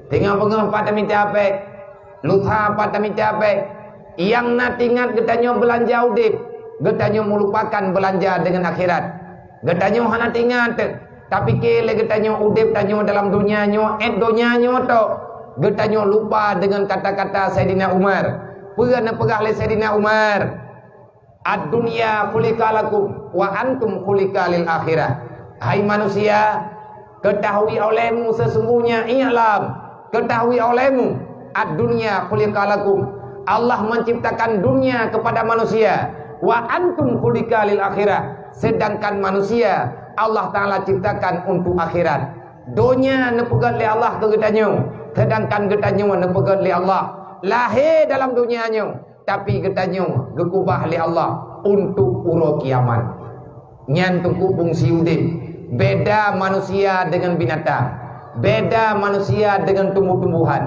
Tinggal bengah pada minta apa, lupa pada minta apa. Yang nak ingat getanyo belanja udip, getanyo melupakan belanja dengan akhirat. Getanyo hana ingat, tapi kele getanyo udip tanyo dalam dunianyo, dunianyo to. Getanyo lupa dengan kata-kata Sayyidina Umar. Pernah pegah oleh Sayyidina Umar. Ad-dunya khuliqalakum wa antum khuliqalil akhirah. Hai manusia, ketahui olehmu sesungguhnya i'lam. Ketahui olehmu ad-dunya khuliqalakum, Allah menciptakan dunia kepada manusia, wa antum khuliqalil akhirah, sedangkan manusia Allah Taala ciptakan untuk akhirat. Dunia nepegat li Allah ke getanyo, sedangkan getanyo nepegat li Allah. Lahir dalam dunianyo, tapi getanyo gekubah li Allah untuk uro kiamat. Nyan tuku fungsi udip. Beda manusia dengan binatang. Beda manusia dengan tumbuh-tumbuhan.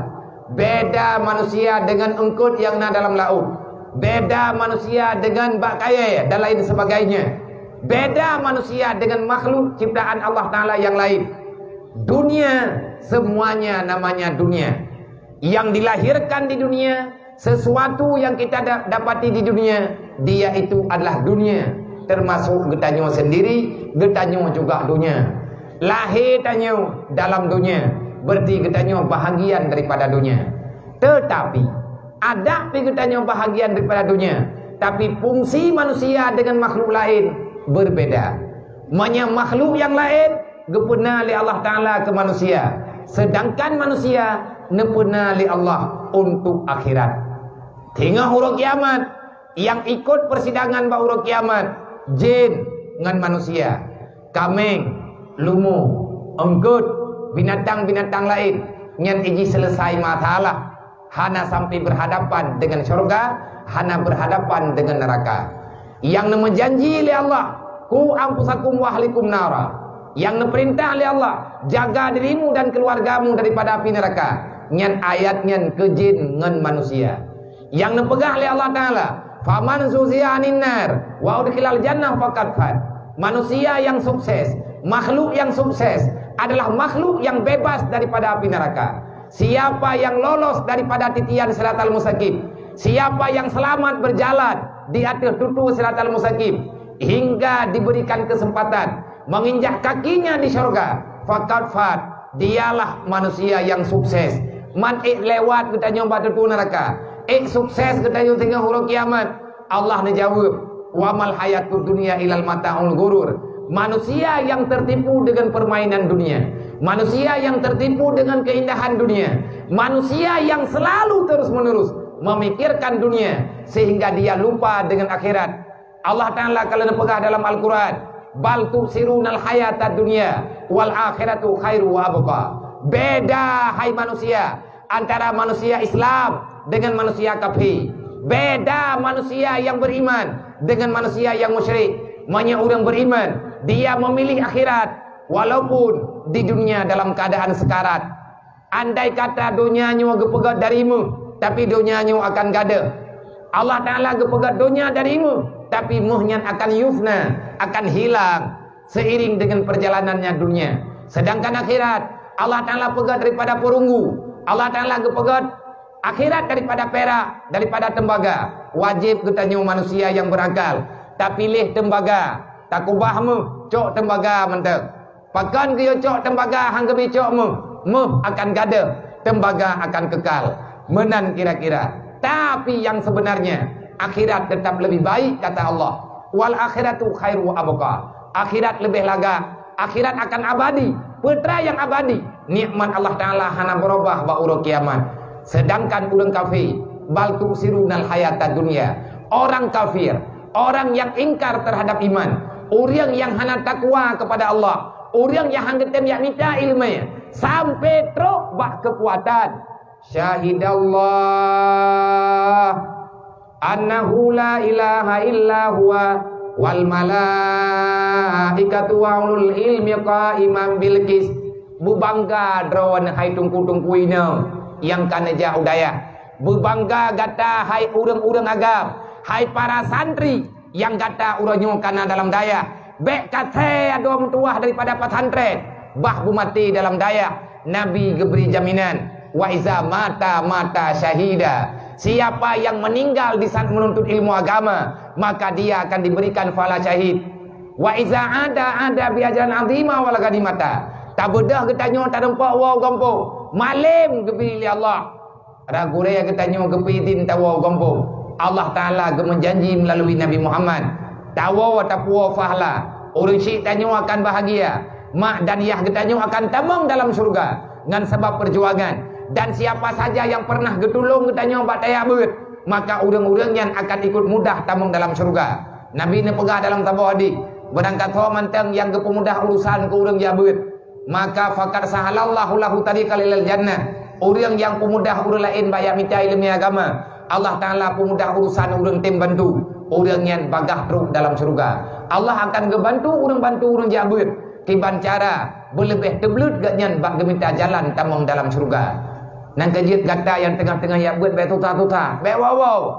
Beda manusia dengan engkut yang ada dalam laut. Beda manusia dengan bak kaya dan lain sebagainya. Beda manusia dengan makhluk ciptaan Allah Ta'ala yang lain. Dunia, semuanya namanya dunia. Yang dilahirkan di dunia, sesuatu yang kita dapati di dunia, dia itu adalah dunia. Termasuk getanyo sendiri, getanyo juga dunia. Lahir tanyo dalam dunia, berarti getanyo bahagian daripada dunia. Tetapi ada getanyo bahagian daripada dunia, tapi fungsi manusia dengan makhluk lain berbeda. Manya makhluk yang lain gepena li Allah Taala ke manusia, sedangkan manusia nepena li Allah untuk akhirat. Hingga huruf kiamat yang ikut persidangan ba huruf kiamat, jin ngan manusia, kameng, lumu, engkut, binatang-binatang lain nyan iji selesai masalah, hana sampai berhadapan dengan surga, hana berhadapan dengan neraka. Yang nama janji oleh Allah ku anfusakum wa ahlikum nara. Yang diperintah oleh Allah, jaga dirimu dan keluargamu daripada api neraka. Nyan ayat nyan ke jin ngan manusia. Yang dipegang oleh Allah Taala, faman zuziya anin nar wa udkhilal jannah faqad fat. Manusia yang sukses, makhluk yang sukses adalah makhluk yang bebas daripada api neraka. Siapa yang lolos daripada titian siratal mustaqim, siapa yang selamat berjalan di atas tutu siratal mustaqim hingga diberikan kesempatan menginjak kakinya di surga, faqad fat, dialah manusia yang sukses. Man lewat kita nyoba tutu neraka, sukses kita nyoba tengah huruf kiamat. Allah dijawab, wamal hayatud dunya ilal mata'ul ghurur. Manusia yang tertipu dengan permainan dunia, manusia yang tertipu dengan keindahan dunia, manusia yang selalu terus-menerus memikirkan dunia sehingga dia lupa dengan akhirat. Allah Ta'ala kalau pegang dalam Al-Quran, bal tusirunal hayatad dunya wal akhiratu khairu wa abqa. Beda hai manusia antara manusia Islam dengan manusia kafir. Beda manusia yang beriman dengan manusia yang musyrik. Banyak orang beriman, dia memilih akhirat walaupun di dunia dalam keadaan sekarat. Andai kata dunianya gepegat darimu, tapi dunianya akan gada. Allah Ta'ala gepegat dunia darimu, tapi muhnya akan yufna, akan hilang seiring dengan perjalanannya dunia. Sedangkan akhirat, Allah Ta'ala pegat daripada perunggu, Allah Ta'ala gepegat akhirat daripada perak, daripada tembaga. Wajib ketanya manusia yang berakal, tak pilih tembaga, tak kubahmu cok tembaga mentek. Pakan dia cok tembaga hang kebi cokmu, akan gada, tembaga akan kekal. Menan kira-kira. Tapi yang sebenarnya akhirat tetap lebih baik kata Allah. Wal akhiratu khairu wa abqa. Akhirat lebih laga, akhirat akan abadi, putra yang abadi. Nikmat Allah Ta'ala hana berubah ba urang kiamat. Sedangkan orang kafir, bal tusirunal hayatad dunya. Orang kafir, orang yang ingkar terhadap iman, orang yang hana takwa kepada Allah, orang yang hanggetem yang minta ilmu sampai teruk bak kekuatan. Syahidallah annahu la ilaha illa huwa wal malaikatu wa ulul ilmi qa'iman bil qis. Bubangga drawan hai tungku-tungku ina yang kana jauh daya. Bubangga gata hai urang-urang agam, hai para santri yang gata uranyo kana dalam daya. Bek kate adom tuah daripada pesantren, bah bumati dalam daya. Nabi geberi jaminan, wa iza mata syahida. Siapa yang meninggal di saat menuntut ilmu agama, maka dia akan diberikan pahala syahid. Wa iza ada bi ajran azima wal ganimata. Tak bedah ketanyo tak nampak wow gompo. Malim gebi li Allah. Ragu raya ketanyo gebi din tawa gompo. Allah Taala gemenjanji melalui Nabi Muhammad. Tawa tapuwa pahala. Orang syik tanyo akan bahagia. Mak dan yah ketanyo akan tamang dalam surga dengan sebab perjuangan. Dan siapa saja yang pernah getulung ketanya bataya beut, maka orang-orang yang akan ikut mudah tamung dalam surga. Nabi ni pegah dalam tabuh hadis, berangkat manteng yang kepemudah urusan ke orang yang beut, maka faqad sahalallahu lahu tariqal ilal jannah. Orang yang pemudah urang lain banyak minta ilmu agama, Allah Taala pemudah urusan orang tim bantu. Orang yang bagah teruk dalam surga, Allah akan ngebantu orang bantu orang yang beut. Kiban cara berlebih teblut gatnyan bak geminta jalan tamung dalam surga. Nang kejit gata yang tengah-tengah ya buat be tuta-tuta, be wow.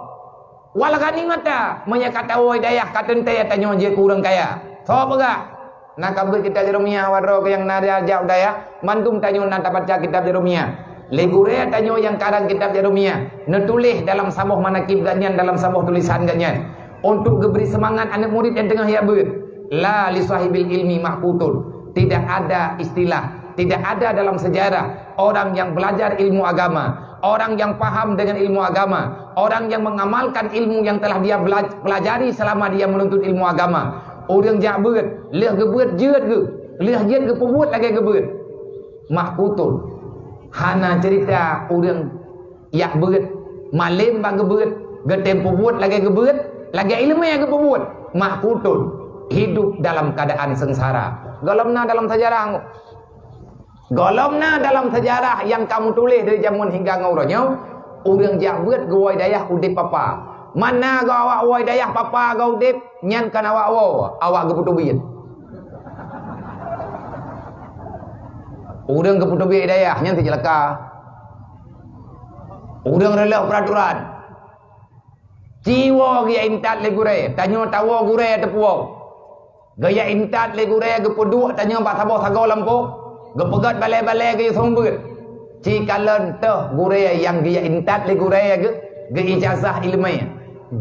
Walagani mata menya kata woi dayah katente ya tanyo je kurang kaya. So pegah. Nak kabut kita Jeremia wadro ke yang nada jauh dayah, mantum tanyo nan baca kitab Jeremia. Legure tanyo yang karang kitab Jeremia, netulih dalam sabuh manakib ganyan, dalam sabuh tulisan ganyan. Untuk geberi semangat anak murid yang tengah ya buat. La li sahibil ilmi mahkutun. Tidak ada istilah, tidak ada dalam sejarah orang yang belajar ilmu agama, orang yang paham dengan ilmu agama, orang yang mengamalkan ilmu yang telah dia pelajari selama dia menuntut ilmu agama. Orang jak beut, leh gebeut jeut ge, leh jeut ge pembuat lagi gebeut. Mahkutun. Hana cerita orang yak beut, malim bang gebeut, getem pembuat lagi gebeut, lagi ilmu yang ge pembuat. Mahkutun. Hidup dalam keadaan sengsara. Golomna dalam sejarah, golomna dalam sejarah yang kamu tulis dari zaman hingga ngauronyo, orang jak beut gawai dayah udip apa, Mana go awak woi dayah papa go dip nyan kan awak wo awak ke putubian. Urang ke putubian dayah nyan celaka. Urang rela peraturan. Jiwa gaya intat le gure, tanyo tawo gure tepuo. Gaya intat le gure ge poduk tanyo pak sabo sago lampu. Ge pegat balai-balai ge sombut. Jika lenteh gure yang gaya intat le gure ge ijazah ilmiah.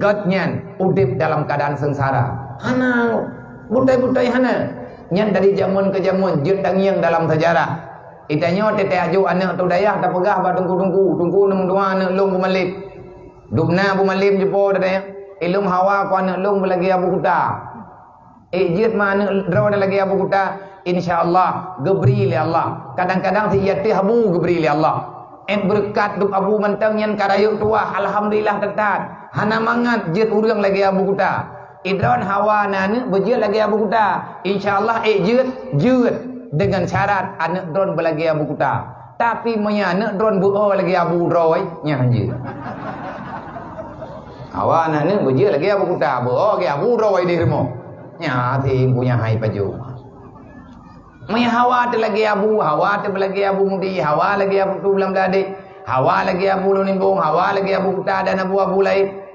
Gatnyan udip dalam keadaan sengsara. Hana butai-butai hana. Nyan dari zaman ke zaman jut dangiang dalam sejarah. Itanya tete aju anak tu dayah tak pegah ba tungku nang dua anak long bumalip. Dubna bumalim jepo dayah. Ilum hawa ko anak long lagi abu kuta. Jit ma anak draw lagi abu kuta. Insyaallah gebri li Allah. Kadang-kadang si yati habu gebri li Allah. Berkat duk abu mantang nyan karayuk tua alhamdulillah tetat. Hana mangat jit urang lagi abu kuta. Idron hawa nana bejit lagi abu kuta. Insyaallah jut dengan syarat anak drone belagi abu kuta. Tapi punya anak drone buo lagi abu roy nya hanje. Hawa nana bejit lagi abu kuta, buo lagi abu roy di remo. Nya thì punya hai paju. Punya hawa tu lagi abu belagi abu mudi, hawa lagi abu tu belam dade, hawa lagi abu lunimbung, hawa lagi abu kuta dan abu lain.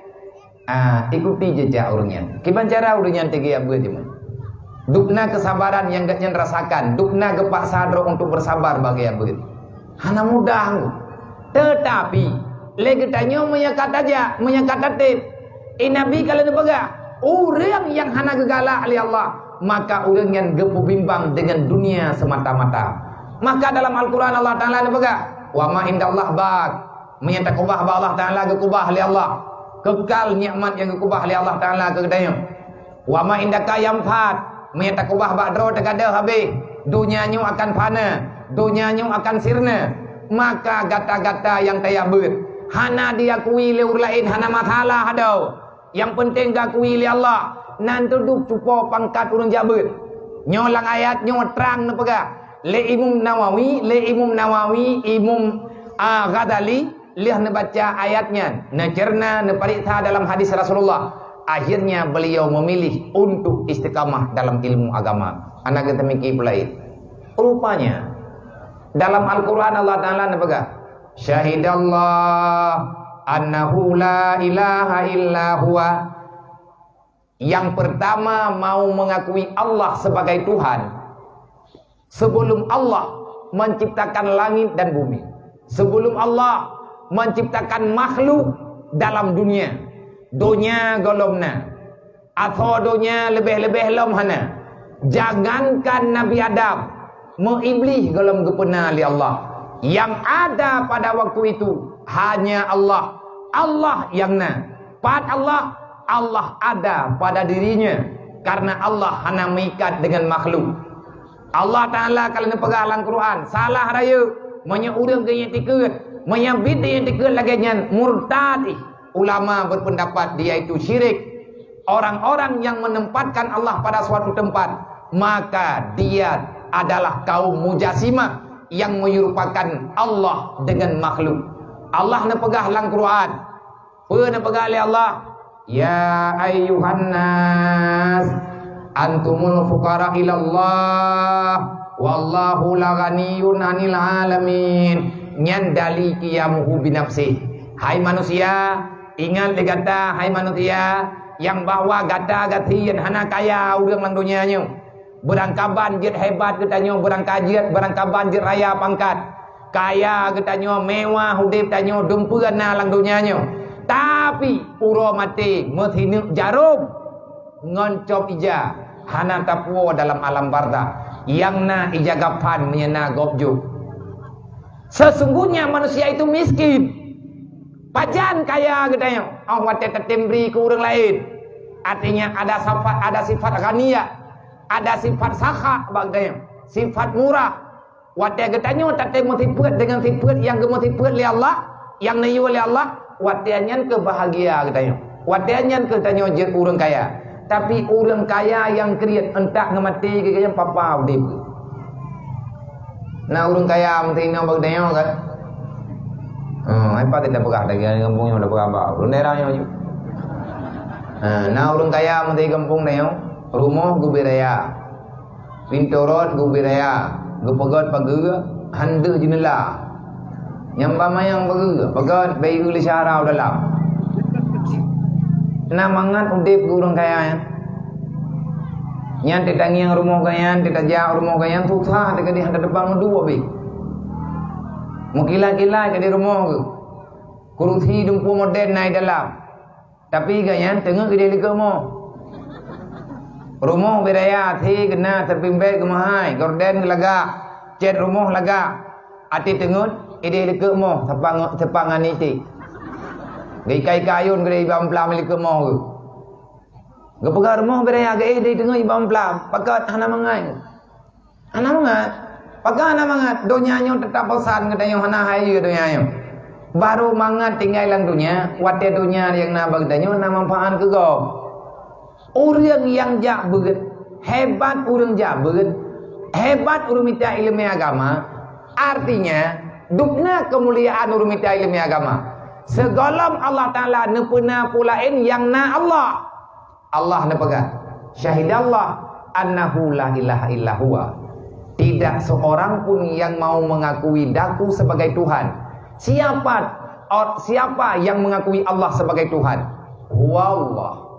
Ikuti jejak orangnya. Kiban cara orangnya tegi abu aja. Dukna kesabaran yang gatnya rasakan, dukna gepak sadro untuk bersabar bagi abu. Hana mudah. Tetapi lagi tanya menyakat aja, menyakat atit. Nabi kalau dipegang orang yang hana gegala oleh Allah, maka orang yang gepu bimbang dengan dunia semata-mata. Maka dalam Al-Quran Allah Ta'ala dipegang wa ma indallah bak, menyatakan kubah Allah Ta'ala gekubah oleh Allah. Kekal nikmat yang dikubah oleh Allah Ta'ala ke kedanya. Wa ma indaka yamfat, menyata kubah bakdro tegada habis. Dunianyu akan fana, dunianyu akan sirna. Maka gata-gata yang tayabut hana diakui le urang lain hana masalah hadau. Yang penting gakui le Allah. Nan duduk cupo pangkat urang jabut. Nyolang ayat nyo terang ne pega. Le Imam Nawawi, Imam Ghazali lihat baca ayatnya, cerna pariksa dalam hadis Rasulullah. Akhirnya beliau memilih untuk istiqamah dalam ilmu agama. Anak ketemiki pulai. Rupanya dalam Al-Quran Allah Ta'ala nabaga syahidallah annahu la ilaha illa huwa. Yang pertama mau mengakui Allah sebagai Tuhan sebelum Allah menciptakan langit dan bumi, sebelum Allah menciptakan makhluk dalam dunia. Dunia golomna atau dunia lebih-lebih lom hana. Jangankan Nabi Adam mengiblih golom gepena li Allah. Yang ada pada waktu itu hanya Allah. Allah yang na. Pad Allah ada pada dirinya. Karena Allah hana mengikat dengan makhluk. Allah Ta'ala kalau pegang dalam Quran salah raya menyurang gaya tikut. Menyambit yang dikir lagi nyan murtadi. Ulama berpendapat dia itu syirik. Orang-orang yang menempatkan Allah pada suatu tempat, maka dia adalah kaum mujasimah yang menyerupakan Allah dengan makhluk. Allah na pegah dalam Quran. Na pegah oleh Allah. Ya ayyuhan nas antumul fuqara ilallah wallahu la ghaniyun 'anil alamin. Nyan dali qiyamuhu binafsi. Hai manusia, ingat digata hai manusia yang bahwa gata-gati yang hana kaya urang lang dunianya. Berangkaban jit hebat katanya, berangkaban jit raya pangkat. Kaya katanya, mewah hudip katanya, dumpeuna lang dunianya. Tapi uro mati methinu jarum ngoncop ija hana tapuo dalam alam barza. Yang na ija gapan menyena gobjuk. Sesungguhnya manusia itu miskin. Pajan kaya katanya. Wate tetembri ke orang lain. Artinya ada sifat ghaniyah, ada sifat sakha bagdanya, sifat murah. Wate katanya tate motifat dengan sifat yang gemotifat li Allah, yang nayu li Allah, wate nyan ke bahagia katanya. Wate nyan katanya je orang kaya. Tapi orang kaya yang kriat entak ngemati ke papa udip. Nah urang kaya mesti nang bagdayo kan. Apa tidak pegah lagi kampungnya udah pegah bau. Daerahnya Nah orang kaya mesti kampung na yun. Rumah gubiraya, pintorot gubiraya, gupagat pagaga, handa jenela. Nyamba mayang pagaga, pagat bayi guli syarau dalam. Nah mangat udip orang kaya ya. Yang tidak ngiang rumah kaya, tidak jauh rumah kaya, susah dekat di hantar depan dua bi. Mukila-kila jadi rumah ke. Kurusi dumpu modern naik dalam. Tapi kaya tengah gede lika mo. Rumah beraya thi kena terpimpin ke mahai, gorden laga, cet rumah laga, ati tengut, ide lika mo, sepangan iti. Gay kayun gede ibam pelam lika mo ke. Gepega rumah beraya ke ide tengut ibam pelam, pakat hana mangai. Hana mangat, pakat hana mangat, donyanya tetap pesan katanya hana hai ke donyanya. Baru mangat tinggal lang dunia, wate dunia yang na bagdanya na manfaat ke go. Orang yang jabat, hebat orang jabat, hebat orang minta ilmu agama, artinya dukna kemuliaan orang minta ilmu agama. Segala Allah Ta'ala nepena pulain yang na Allah. Allah nepegat. Syahidallah annahu la ilaha illa huwa. Tidak seorang pun yang mau mengakui daku sebagai Tuhan. Siapa yang mengakui Allah sebagai Tuhan? Wallah.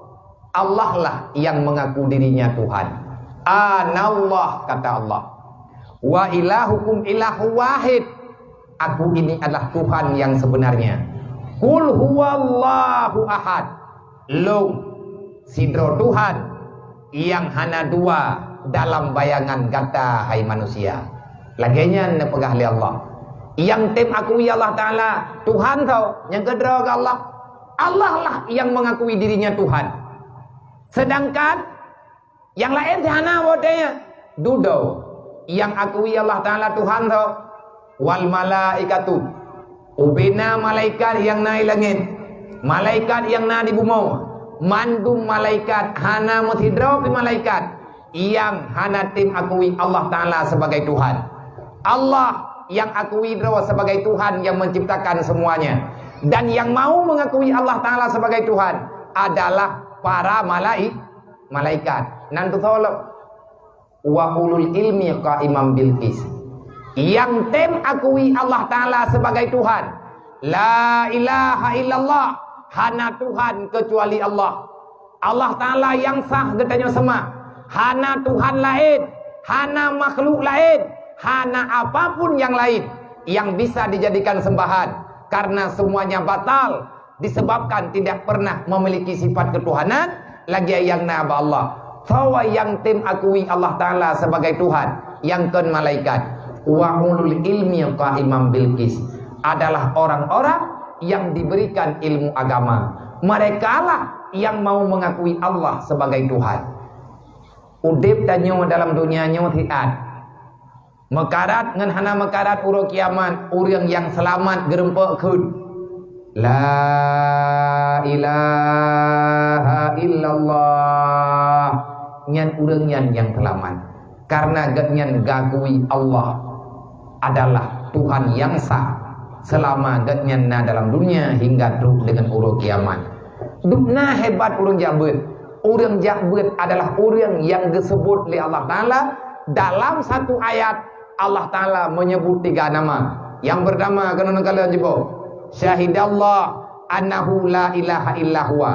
Allah lah yang mengaku dirinya Tuhan. Anallah kata Allah. Wa ilahukum ilahu wahid. Aku ini adalah Tuhan yang sebenarnya. Qul huwallahu ahad. Long sidro Tuhan yang hana dua dalam bayangan kata hai manusia. Laginya nepegah li Allah. Yang tim akui Allah Ta'ala Tuhan tau. Yang kedua ke Allah. Allah lah yang mengakui dirinya Tuhan. Sedangkan yang lain sana wadanya dudo yang akui Allah Ta'ala Tuhan tau. Wal malaikatu ubina malaikat yang naik langit, malaikat yang na di bumi, mandum malaikat hana mutidro pi malaikat yang hana tim akui Allah Ta'ala sebagai Tuhan. Allah yang akui draw sebagai Tuhan yang menciptakan semuanya. Dan yang mau mengakui Allah Ta'ala sebagai Tuhan adalah para malaikat. Nanti tolong wa ulul ilmi qaimam bil qis. Yang tem akui Allah Ta'ala sebagai Tuhan. La ilaha illallah. Hana Tuhan kecuali Allah. Allah Ta'ala yang sah getanya semua. Hana Tuhan lain. Hana makhluk lain. Hana apapun yang lain yang bisa dijadikan sembahan. Karena semuanya batal. Disebabkan tidak pernah memiliki sifat ketuhanan. Lagi yang naba Allah. Fawa yang tim akui Allah Ta'ala sebagai Tuhan. Yang ken malaikat. Wa ulul ilmi qaimam bil qis. Adalah orang-orang yang diberikan ilmu agama. Mereka lah yang mau mengakui Allah sebagai Tuhan. Udip tanyo dalam dunia nyo tiat. Mekarat ngan hana mekarat uro kiamat. Urang yang selamat gerempek kun. La ilaha illallah. Nyan urang yang selamat. Karena nyan gakui Allah adalah Tuhan yang sah. Selama nyan na dalam dunia hingga terus dengan uro kiamat. Dukna hebat urang jabat. Urang jabat adalah urang yang disebut oleh Allah Ta'ala. Dalam satu ayat Allah Ta'ala menyebut 3 nama. Yang pertama kena kalian jebok. Syahidallah annahu la ilaha illa huwa.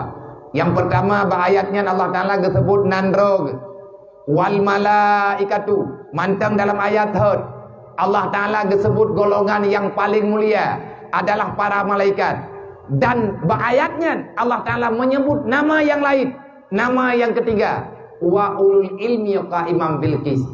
Yang pertama ayatnya Allah Ta'ala disebut nandrog. Wal malaikatu. Mantang dalam ayat hud. Allah Ta'ala disebut golongan yang paling mulia adalah para malaikat. Dan ayatnya Allah Ta'ala menyebut nama yang lain. Nama yang ketiga. Wa ulul ilmi qaimam bil qis.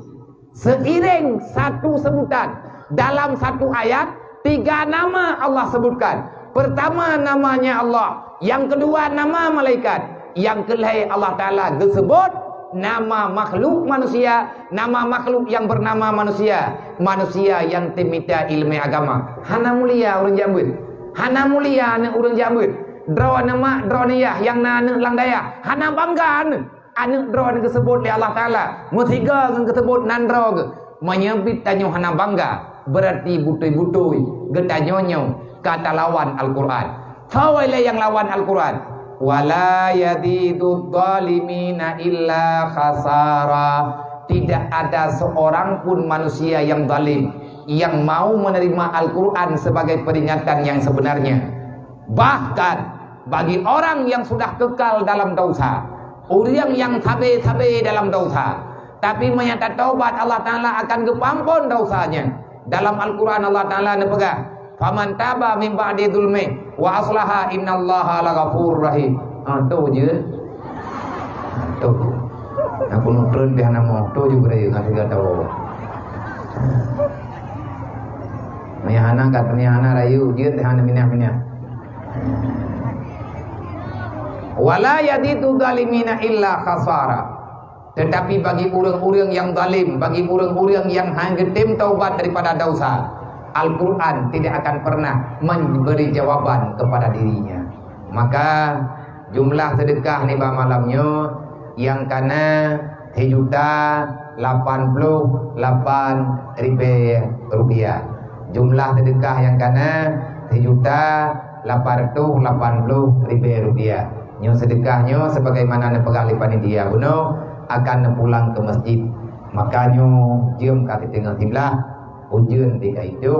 Seiring satu sebutan dalam satu ayat 3 nama Allah sebutkan. Pertama namanya Allah, yang kedua nama malaikat, yang kelai Allah Ta'ala disebut nama makhluk manusia, nama makhluk yang bernama manusia, manusia yang timita ilmu agama. Hana mulia urang jambut, hana mulia anak urang jambut. Draw nama draw niyah yang na anak langdaya, hana bangga anak draw disebut oleh Allah Ta'ala. Mutiga yang disebut nandrog menyebut tanyo hana bangga. Berarti butui-butui getanyonyo kata lawan Al-Quran. Fawailah yang lawan Al-Quran. wala yadidu dhalimina illa khasara. Tidak ada seorang pun manusia yang zalim yang mau menerima Al-Quran sebagai peringatan yang sebenarnya. Bahkan bagi orang yang sudah kekal dalam dosa, orang yang tabe-tabe dalam dosa, tapi menyata taubat, Allah Ta'ala akan kepampun dosanya. Dalam Al-Quran Allah Ta'ala nepegah, faman taba min ba'di dzulmi wa aslaha innallaha laghafurur rahim. Tu je. Tu. Aku nutron pihak nama tu juga dia ngasih kata bawa. Mihana kat mihana rayu dia tehana minah-minah. Wala yaditu zalimina illa khasara. Tetapi bagi orang-orang yang zalim, bagi orang-orang yang hanggetim taubat daripada dosa, Al-Quran tidak akan pernah memberi jawaban kepada dirinya. Maka jumlah sedekah ni malamnya yang kana 3.088.000 rupiah. Jumlah sedekah yang kana 3.880.000 rupiah. Nyo sedekahnya sebagaimana nepegah panitia buno akan pulang ke masjid. Makanya jom kaki tengah timlah ujian tiga itu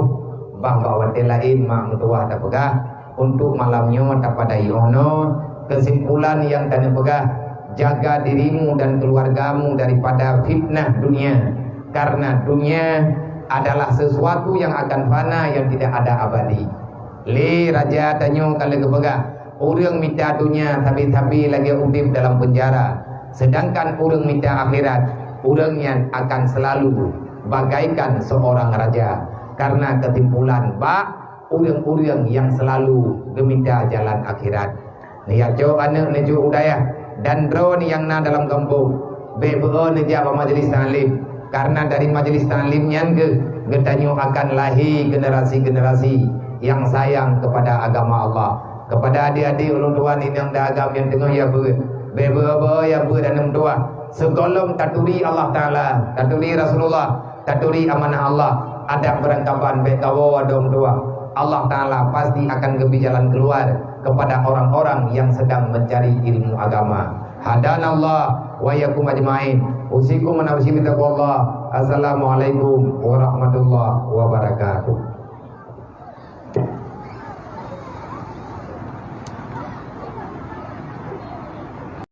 bahawa wadah lain mak mentua tak pegah untuk malamnya tak pada yono. Kesimpulan yang kena pegah, jaga dirimu dan keluargamu daripada fitnah dunia, karena dunia adalah sesuatu yang akan fana, yang tidak ada abadi. Le raja tanyo kalau kepegah orang minta dunia tapi lagi udip dalam penjara, sedangkan orang minta akhirat, orang yang akan selalu bagaikan seorang raja. Karena kesimpulan orang-orang yang selalu geminta jalan akhirat. Niat jauh anak neju udaya dan drone yang na dalam kampung BBO neja majelis taklim. Karena dari majelis taklim yang getanyo akan lahir generasi-generasi yang sayang kepada agama Allah, kepada adik-adik ulun tuan ini yang dah agam yang tengah ya BBO ya dan tua segolong taturi Allah Ta'ala, taturi Rasulullah, taturi amanah Allah, ada berangkapan bekawo adom tua, Allah Ta'ala pasti akan kebi jalan keluar kepada orang-orang yang sedang mencari ilmu agama. Hadanallah wa yakum ajmain. Usikum wa nafsi bi taqwallah. Assalamualaikum warahmatullahi wabarakatuh.